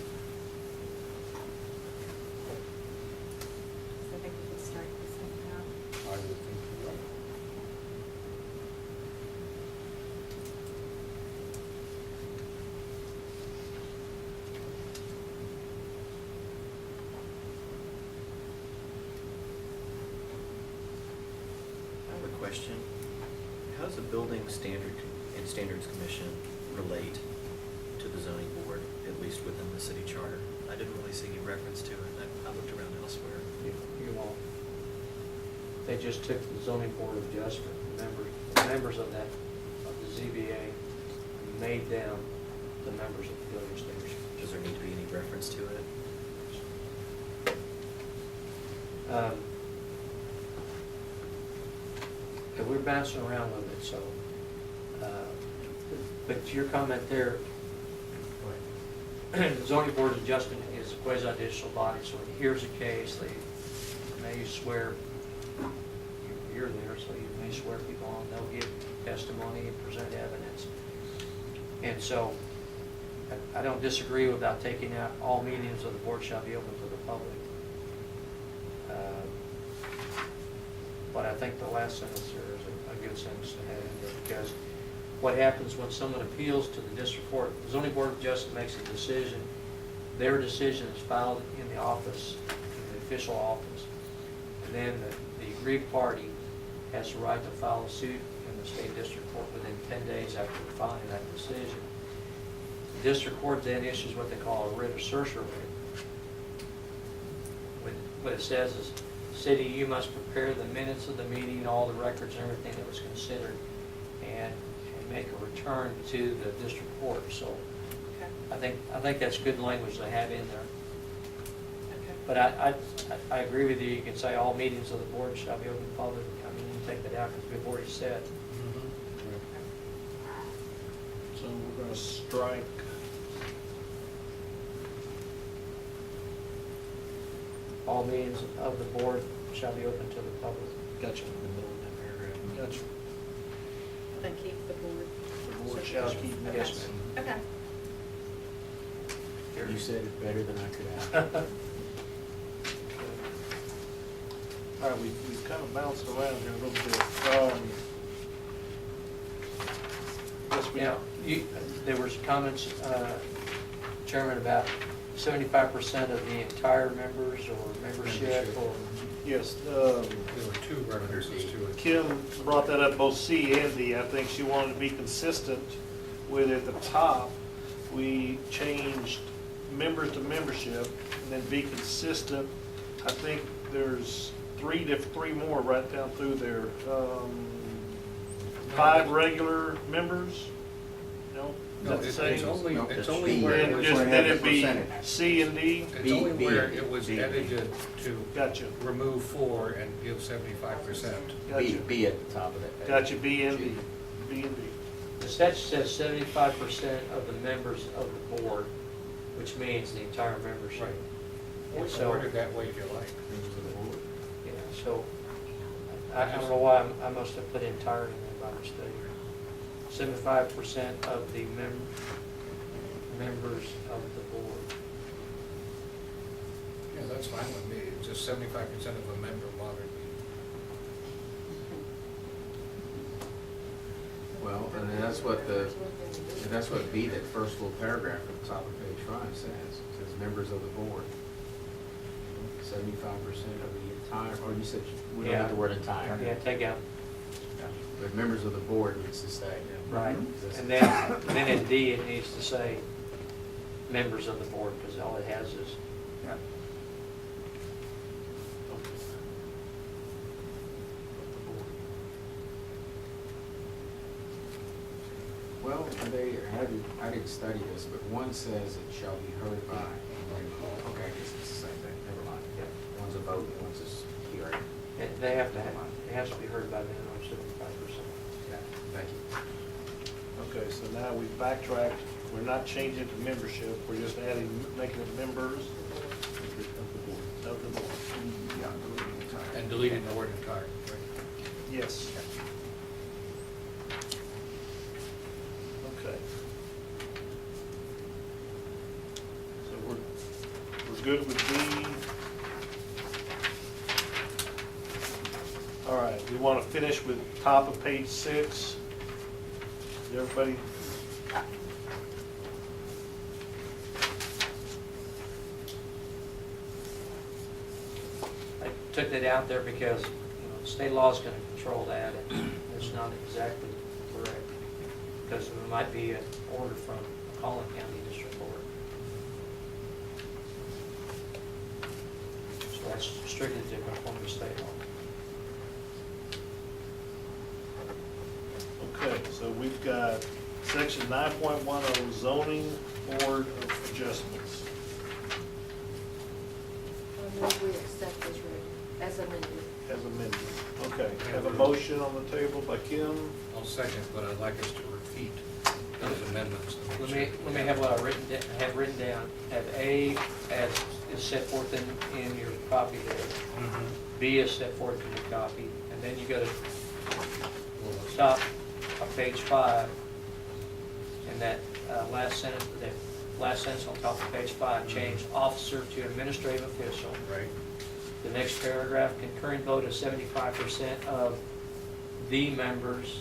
I think we could strike this one out. I would think you're right. I have a question. How does the building standards commission relate to the zoning board, at least within the city charter? I didn't really see any reference to it. I looked around elsewhere. You won't. They just took the zoning board of adjustment, the members of that, of the ZBA, made them the members of the building standards. Does there need to be any reference to it? We're bouncing around with it, so, but to your comment there, the zoning board of adjustment is it's a quasi-judicial body, so it hears a case, they may swear, you're there, so you may swear people on, they'll give testimony and present evidence. And so, I don't disagree about taking out all meetings of the board shall be open to the public. But I think the last sentence here is a good sentence to have in there, because what happens when someone appeals to the district court, the zoning board of justice makes a decision, their decision is filed in the office, in the official office, and then the aggrieved party has the right to file a suit in the state district court within 10 days after filing that decision. The district court then issues what they call a writ of certiorari. What it says is, city, you must prepare the minutes of the meeting, all the records and everything that was considered, and make a return to the district court. So Okay. I think that's good language to have in there. Okay. But I agree with you, you can say all meetings of the board shall be open to public. I mean, you can take that out because we've already said. So we're gonna strike, All meetings of the board shall be open to the public. gotcha, In the middle of that paragraph. gotcha. Then keep the board. The board shall keep Yes, minutes. ma'am. Okay. You said it better than I could have. All right, we've kind of bounced around here a little bit. Yes, we Now, there was comments, Chairman, about 75% of the entire members or membership or. Yes, There were two references to it. Kim brought that up, both C and D. I think she wanted to be consistent with at the top, we changed members to membership and then be consistent. I think there's three more right down through there. 5 regular members? No? Is No, that the it's same? only, No, it's it's only B. where Then it was, just, then it'd be percentage. C and D? it's only B, where it was B. edited to Gotcha, remove 4 and give 75%. gotcha. B at the top of that page. Gotcha, B and D. B and D. The statute says 75% of the members of the board, which means the entire membership. Right. And Or so, word it that way if you like. Members of the board. yeah, so, I don't know why I must have put entire in there by mistake. 75% of the members of the board. Yeah, that's fine with me. It's just 75% of a member bothered me. Well, and that's what B, that first little paragraph at the top of page 5 says. It says members of the board. 75% of the entire, or you said, we don't Yeah. have the word entire. Yeah, take out, But members of the board needs to stay. right. Mhm. And then in D, it needs to say members of the board, because all it has is, Well, I didn't study this, but one says it shall be heard by, okay, I guess it's the same thing, never mind. Yeah. One's a vote, and one's a hearing. they have to have, it has to be heard by minimum 75%. Yeah, thank you. Okay, so now we backtracked. We're not changing to membership. We're just adding, making it members of the board. And deleting the word entire, right? Yes. Okay. So we're good with D. All right, we want to finish with top of page 6. Everybody? I took that out there because, state law is going to control that, and it's not exactly correct, because there might be an order from Collin County District Court. So that's strictly to conform to state law. Okay, so we've got section 9.10 zoning board of adjustments. I move we accept as written, as amended. As amended. Okay, have a motion on the table by Kim. I'll second, but I'd like us to repeat those amendments. to make Let let me have what I have written down. Have A as is set forth in your copy there. Mhm. B is set forth in your copy, and then you go to top of page 5, and that last sentence on top of page 5, change officer to administrative official. Right. The next paragraph, concurrent vote of 75% of the members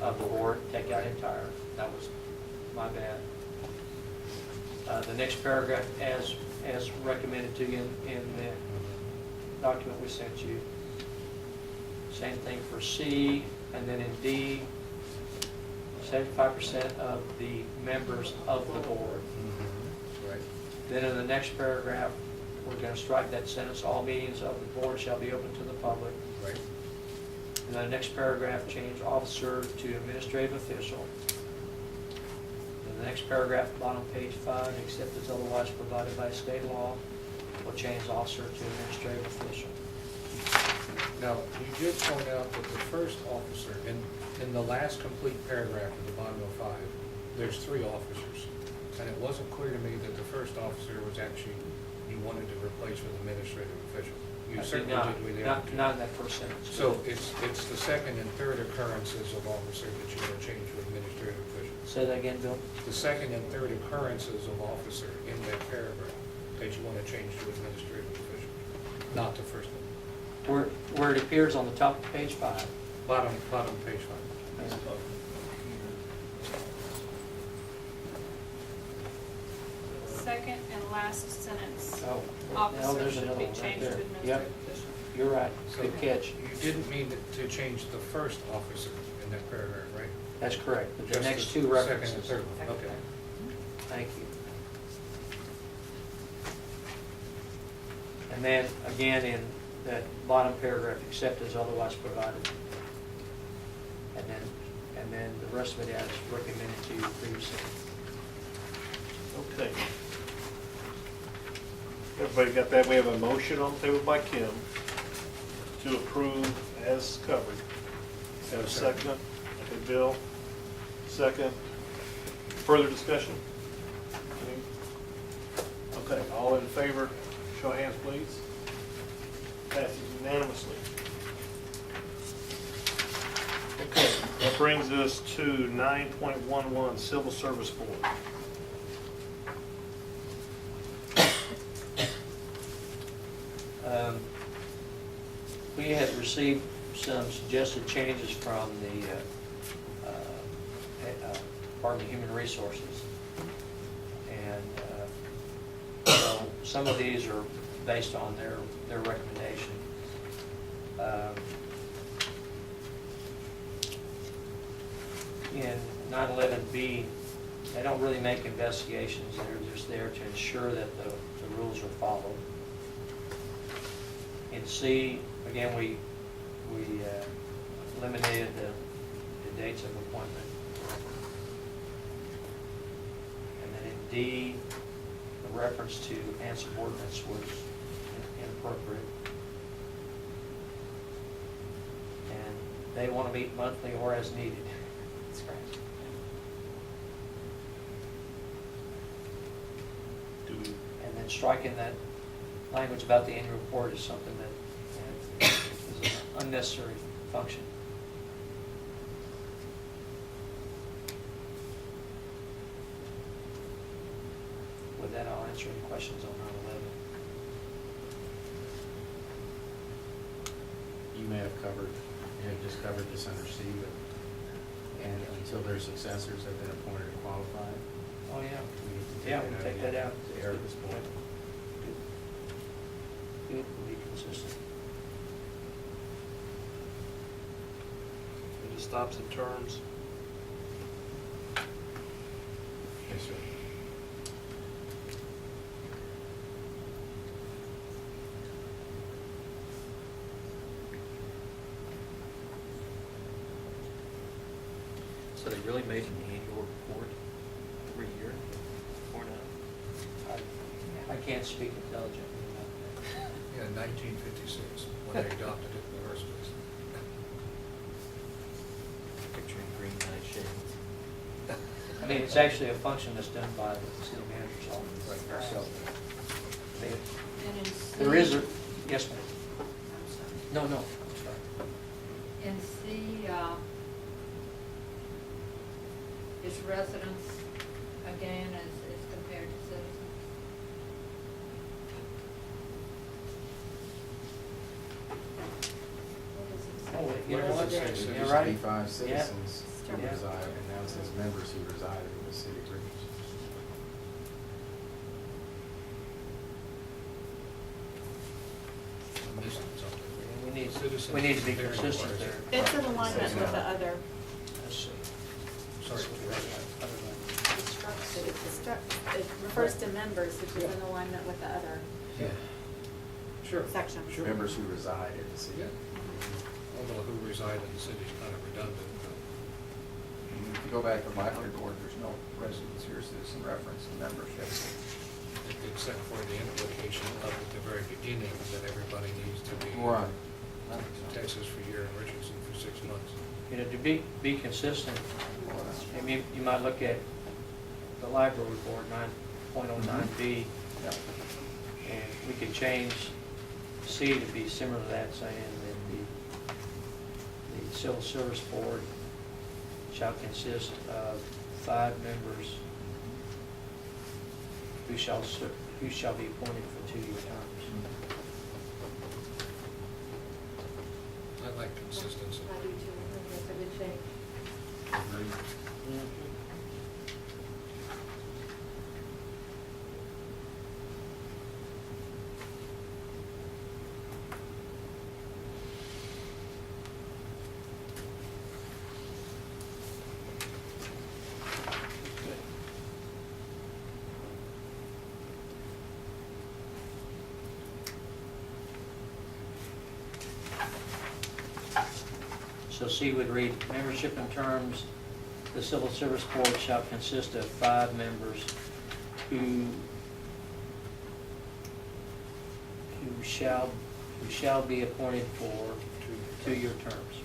of the board, take out entire, that was my bad. The next paragraph, as recommended to you in the document we sent you. Same thing for C, and then in D, 75% of the members of the board. Right. Then in the next paragraph, we're going to strike that sentence, all meetings of the board shall be open to the public. Right. And then the next paragraph, change officer to administrative official. In the next paragraph, bottom page 5, except as otherwise provided by state law, we'll change officer to administrative official. Now, you did point out that the first officer, in the last complete paragraph at the bottom of 5, there's 3 officers. And it wasn't clear to me that the first officer was actually, you wanted to replace with administrative official. You certainly did with the other two. Not in that first sentence. So it's the second and third occurrences of officer that you want to change to administrative official. Say that again, Bill? The second and third occurrences of officer in that paragraph that you want to change to administrative official, not the first one. Where it appears on the top of page 5. Bottom page 5. Second and last sentence. Oh, no, Officer there's should another be one right changed there. to Yep, administrative official. you're right. So Good catch. You didn't mean to change the first officer in that paragraph, right? That's correct. But the Just next the two second and references. third one. Okay. Thank you. And then, again, in that bottom paragraph, except as otherwise provided. And then the rest of it as recommended to you previously. Okay. Everybody got that? We have a motion on the table by Kim to approve as covered. Have a second? Okay, Bill, second. Further discussion? Okay, all in favor, show of hands, please. Passes unanimously. Okay, that brings us to 9.11, Civil Service Board. We had received some suggested changes from the Department of Human Resources. And so some of these are based on their recommendation. In 911B, they don't really make investigations. They're just there to ensure that the rules are followed. In C, again, we eliminated the dates of appointment. And then in D, the reference to insubordinates was inappropriate. And they want to meet monthly or as needed. That's correct. And then striking that language about the annual report is something that is an unnecessary function. With that, I'll answer any questions on 911. You may have covered, just covered this under C, but, and until their successors have been appointed and qualified. Oh, yeah. We need to Yeah, we'll take that out. To err at this point. Good, we'll be consistent. It just stops in terms. Yes, sir. So they really made an annual report every year or not? I can't speak intelligently about that. Yeah, 1956, when they adopted it in the first place. Picturing green nightshades. I mean, it's actually a function that's done by the city manager's office. Right. So, they- And in C. there is a, yes, ma'am. I'm sorry. No, no, I'm sorry. In C, is residents, again, as compared to citizens? What does it say? Oh, wait, you know what? Resident. It Yeah, used to be right. 5 citizens who Yeah. reside, and now it says members who reside in the city of Richardson. I'm missing something. Yeah, we need to be Very consistent large. there. It's in alignment with the other, Let's see. Sorry. Other than- it refers to members, which is in alignment with the other Yeah. Sure. sections. Sure. Members who reside in the city. Yeah. Although who reside in the city is kind of redundant. If you go back to the library board, there's no residency or citizen reference in membership. Except for the implication up at the very beginning that everybody needs to be Right. in Texas for a year and Richardson for 6 months. You know, to be consistent, I mean, you might look at the library board, 9.09B, Yeah. and we could change C to be similar to that, saying that the civil service board shall consist of 5 members who shall be appointed for 2-year terms. I like consistency. I do too, I think that's a good change. Agreed. So C would read, membership and terms, the civil service board shall consist of 5 members who shall be appointed for 2-year terms.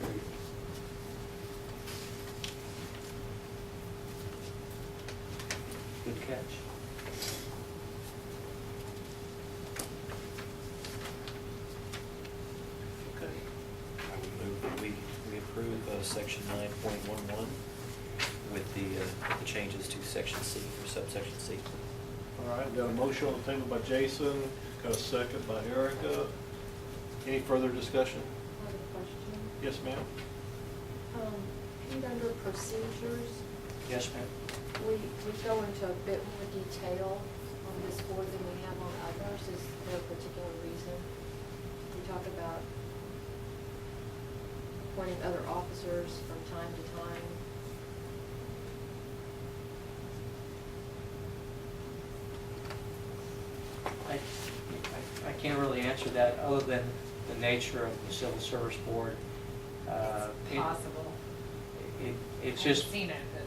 Period. Good catch. Okay. I would move that we approve section 9.11 with the changes to section C, or subsection C. All right, got a motion on the table by Jason, got a second by Erica. Any further discussion? I have a question. Yes, ma'am? And under procedures, Yes, ma'am? we go into a bit more detail on this board than we have on others. Is there a particular reason? We talk about appointing other officers from time to time. I can't really answer that, other than the nature of the civil service board. It's possible. It's I just, haven't seen it, but.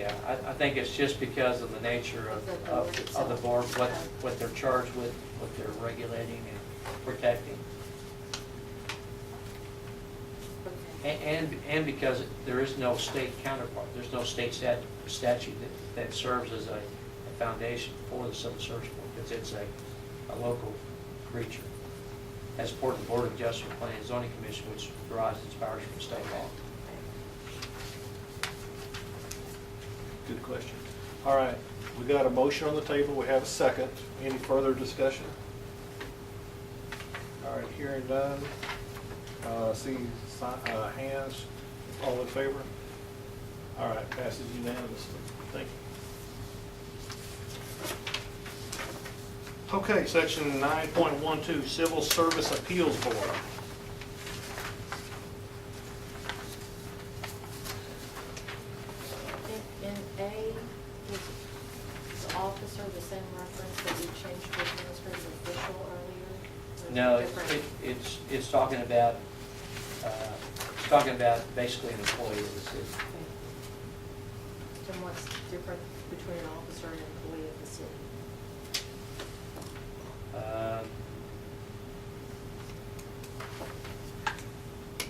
yeah, I think it's just because of the nature of the board, what they're charged with, what they're regulating and protecting. Okay. And because there is no state counterpart, there's no state statute that serves as a foundation for the civil service board, because it's a local creature. As part of the Board of Adjustment Planning and Zoning Commission, which derives its powers from state law. Good question. All right, we got a motion on the table, we have a second. Any further discussion? All right, hearing none. See hands, all in favor? All right, passes unanimously. Thank you. Okay, section 9.12, Civil Service Appeals Board. In A, is the officer the same reference that we changed to administrative official earlier? Or is it No, different? it's talking about basically an employee of the city. Okay. And what's different between an officer and an employee of the city?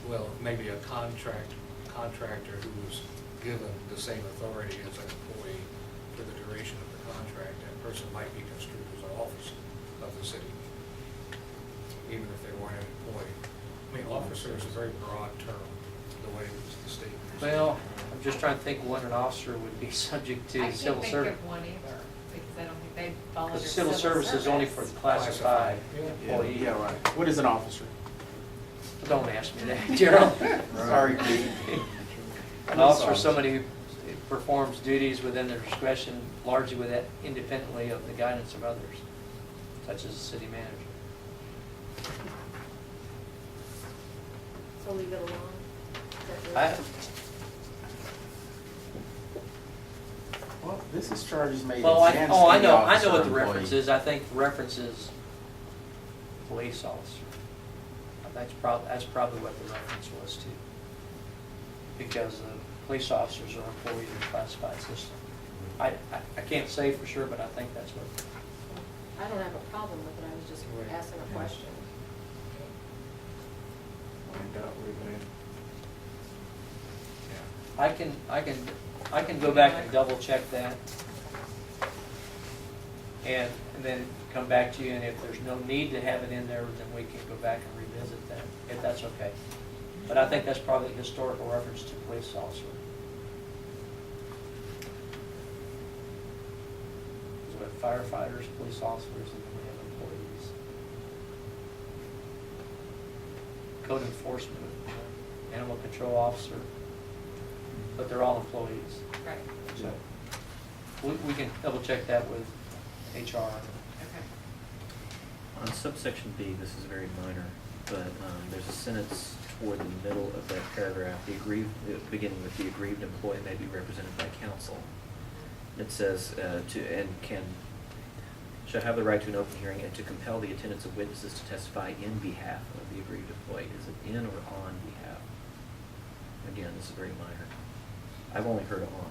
Well, maybe a contractor who was given the same authority as an employee for the duration of the contract, that person might be construed as an officer of the city, even if they weren't an employee. I mean, officer is a very broad term, the way the state uses it. Well, I'm just trying to think when an officer would be subject to civil I can't service. think of one either, because I don't think they fall under Because civil civil service is only for the classified Yeah. employee. Yeah, right. What is an officer? Don't ask me that, Gerald. Sorry, Pete. An officer is somebody who performs duties within their discretion, largely with that independently of the guidance of others, such as the city manager. So leave it alone? Is that I, good? Well, this is charges made well, I against know, the I know what officer the or reference employee. is. I think the reference is police officer. That's probably what the reference was to. Because the police officers are employees of the classified system. I can't say for sure, but I think that's what. I don't have a problem with it, I was just Right. asking a question. Find out, leave it in. I can go back and double check that. And then come back to you, and if there's no need to have it in there, then we can go back and revisit that, if that's okay. But I think that's probably a historical reference to police officer. Because we have firefighters, police officers, and then we have employees. Code enforcement, animal control officer, but they're all employees. Right, So we can double check that with HR. okay. On subsection B, this is very minor, but there's a sentence toward the middle of that paragraph, beginning with the aggrieved employee may be represented by counsel. It says, shall have the right to an open hearing and to compel the attendance of witnesses to testify in behalf of the aggrieved employee. Is it in or on behalf? Again, this is very minor. I've only heard on.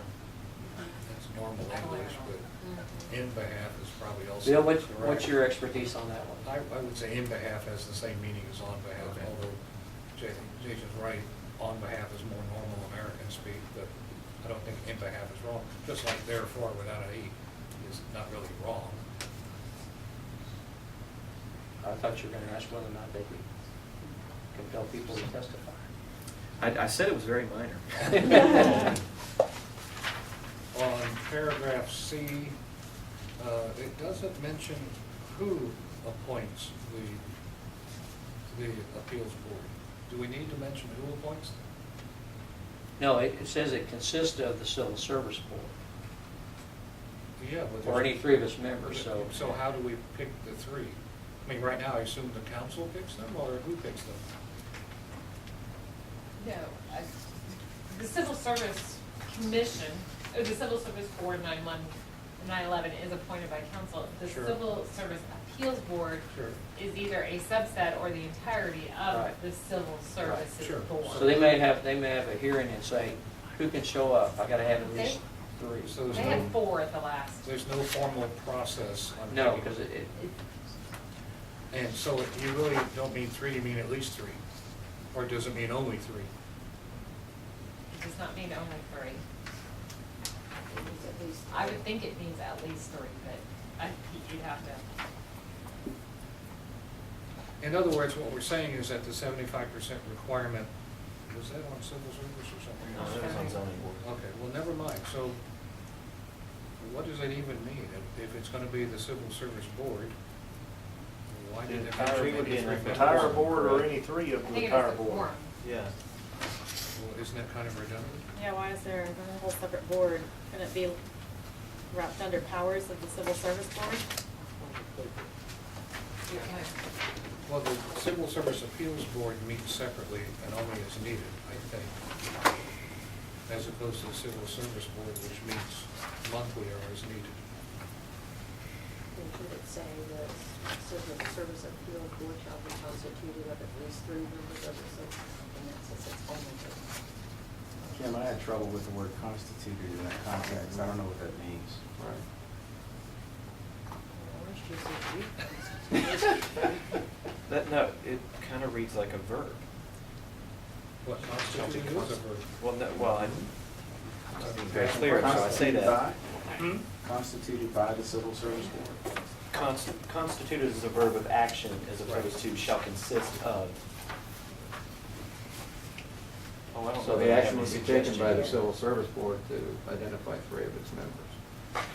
That's normal English, but Mhm. in behalf is probably also. Bill, correct. what's your expertise on that one? I would say in behalf has the same meaning as on behalf, Okay. although Jason's right, on behalf is more normal American speak, but I don't think in behalf is wrong. Just like therefore without an E is not really wrong. I thought you were going to ask whether or not they could compel people to testify. I said it was very minor. On paragraph C, it doesn't mention who appoints the appeals board. Do we need to mention who appoints them? No, it says it consists of the civil service board, Yeah, but. or there's- any three of its members, so. So how do we pick the three? I mean, right now, I assume the council picks them, or who picks them? No, the Civil Service Commission, or the Civil Service Board 911 is appointed by council. The Sure. Civil Service Appeals Board Sure. is either a subset or the entirety of Right. the Civil Services Sure. Board. So they may have a hearing and say, who can show up? I gotta have at least three. So there's They no- had 4 at the last. There's no formal process on. No, picking. because it, And so if you really don't mean 3, you mean at least 3? Or does it mean only 3? It does not mean only 3. It means at least I would think it means at least 3, but you'd have to. In other words, what we're saying is that the 75% requirement, was that on civil service or something No, else? that was on zoning board. Okay, well, never mind. So what does it even mean? If it's gonna be the civil service board, why The did it entire- mention would be in three the The members? entire board or any three of I the think it entire was the board. quorum. Yeah. Well, isn't that kind of redundant? Yeah, why is there a whole separate board? Can it be wrapped under powers of the civil service board? You can- Well, the Civil Service Appeals Board meets separately and only as needed, I think, as opposed to the Civil Service Board, which meets monthly or as needed. And should it say the civil service appeal board shall be constituted of at least 3 members of the civil, and that says it's only 3. Kim, I had trouble with the word constituted in that context. I don't know what that means. Right. Orange juice is constituted. No, it kind of reads like a verb. What constituted is a verb. Well, no, well, very clear, so I say that. Constituted by the Civil Service Board. Constituted is a verb of action as opposed to shall consist of. Oh, I don't So know the that I have action any would be taken suggestion by the there. Civil Service Board to identify 3 of its members.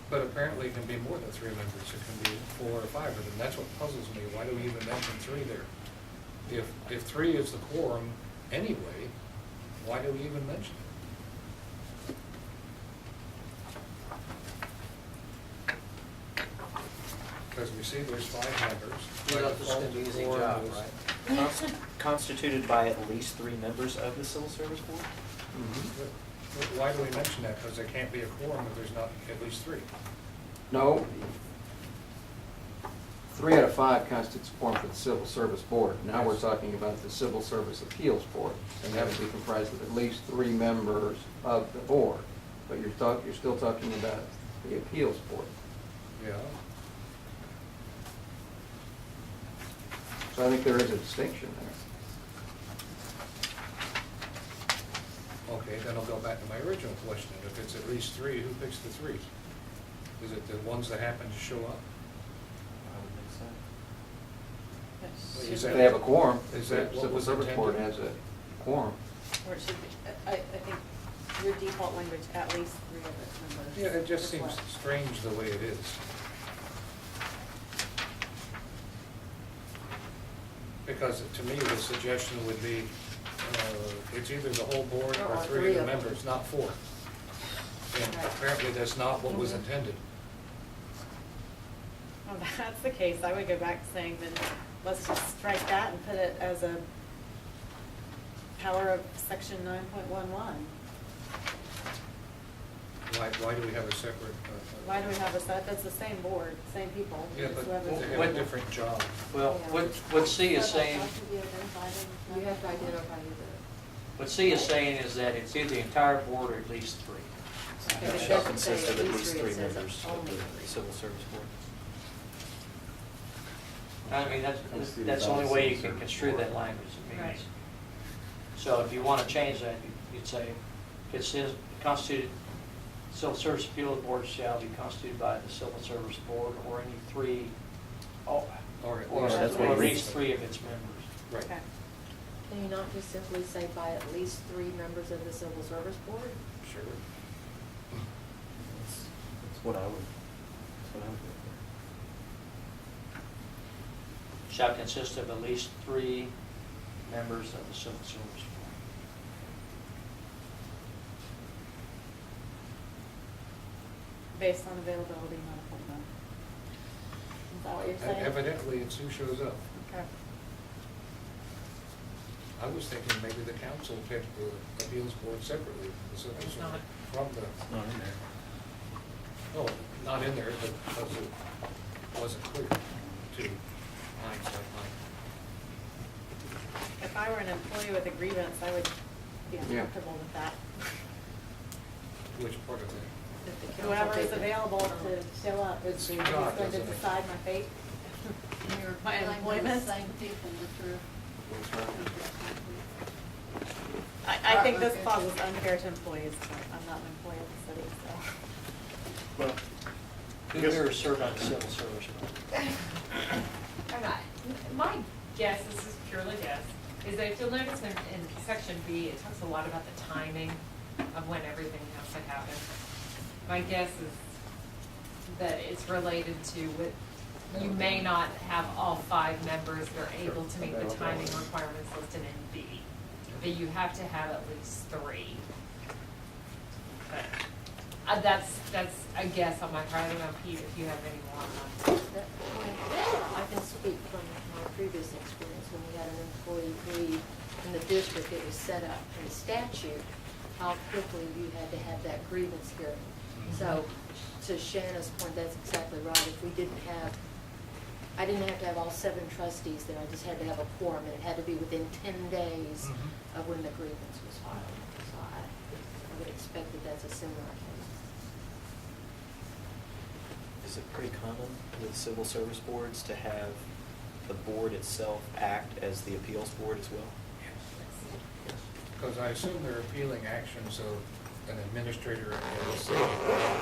But apparently it can be more than 3 members, it can be 4 or 5 of them, that's what puzzles me, why do we even mention 3 there? If 3 is the quorum anyway, why do we even mention it? Because we see there's 5 members. You know, this is gonna be an easy Quorum job, is- right? Constituted by at least 3 members of the Civil Service Board? But why do we mention that? Because there can't be a quorum if there's not at least 3. No. 3 out of 5 constitutes a quorum for the Civil Service Board. Now we're talking about the Civil Service Appeals Board, and that would be comprised of at least 3 members of the board. But you're still talking about the Appeals Board. Yeah. So I think there is a distinction there. Okay, then I'll go back to my original question. If it's at least 3, who picks the 3? Is it the ones that happen to show up? I would think so. Is If that- they have a quorum, the is that what Civil was Service Board intended? has a quorum. Or it should be, I think your default language, at least 3 of its members. Yeah, it just seems reflect. strange the way it is. Because to me, the suggestion would be, it's either the whole board or 3 of the members, not 4. And Right. apparently that's not what was Mhm. intended. Well, if that's the case, I would go back to saying then, let's just strike that and put it as a power of section 9.11. Why do we have a separate? Why do we have a set, that's the same board, same people. Yeah, but whoever's- they have a different job. Well, what C is saying, You have to identify who what C is saying is that it's either the entire board or at least 3. If it Shall doesn't say consist of at at least least 3, 3 it says members of only the 3. Civil Service Board. I mean, that's the only way you can construe that language. It means. Right. So if you want to change that, you'd say, it says constituted, Civil Service Appeals Board shall be constituted by the Civil Service Board or any 3, Or at or least at three. least 3 of its members. Right. Okay. Can you not just simply say by at least 3 members of the Civil Service Board? Sure. That's what I would do. Shall consist of at least 3 members of the Civil Service Board. Based on availability, not appointment. Is that what you're saying? Evidently, it's who shows up. Okay. I was thinking maybe the council picked the appeals board separately. So It's so not. From the, It's not in there. oh, not in there, but because it wasn't clear to hindsight, If I were an employee with a grievance, I would be Yeah. uncomfortable with that. which part of that? If the council Whoever is picked it. available to show up is It's who's God, going to isn't it? decide my fate. And you're My blaming employment? the same people that you're. I think this Okay. clause is unfair to employees, but I'm not an employee of the city, so. Well, who here served on the Civil Service Board? All right. My guess, this is purely guess, is that if you'll notice in section B, it talks a lot about the timing of when everything has to happen. My guess is that it's related to what, you may not have all 5 members that are able to meet the timing requirements listed in B, but you have to have at least 3. But that's a guess on my part. I don't know, Pete, if you have any more on that. I can speak from my previous experience when we had an employee leave in the district. It was set up in statute how quickly you had to have that grievance hearing. So to Shanna's point, that's exactly right. If we didn't have, I didn't have to have all 7 trustees there. I just had to have a quorum, and it had to be within 10 days of when the grievance was filed. So I would expect that that's a similar case. Is it pretty common with civil service boards to have the board itself act as the appeals board as well? Because I assume they're appealing actions of an administrator in the city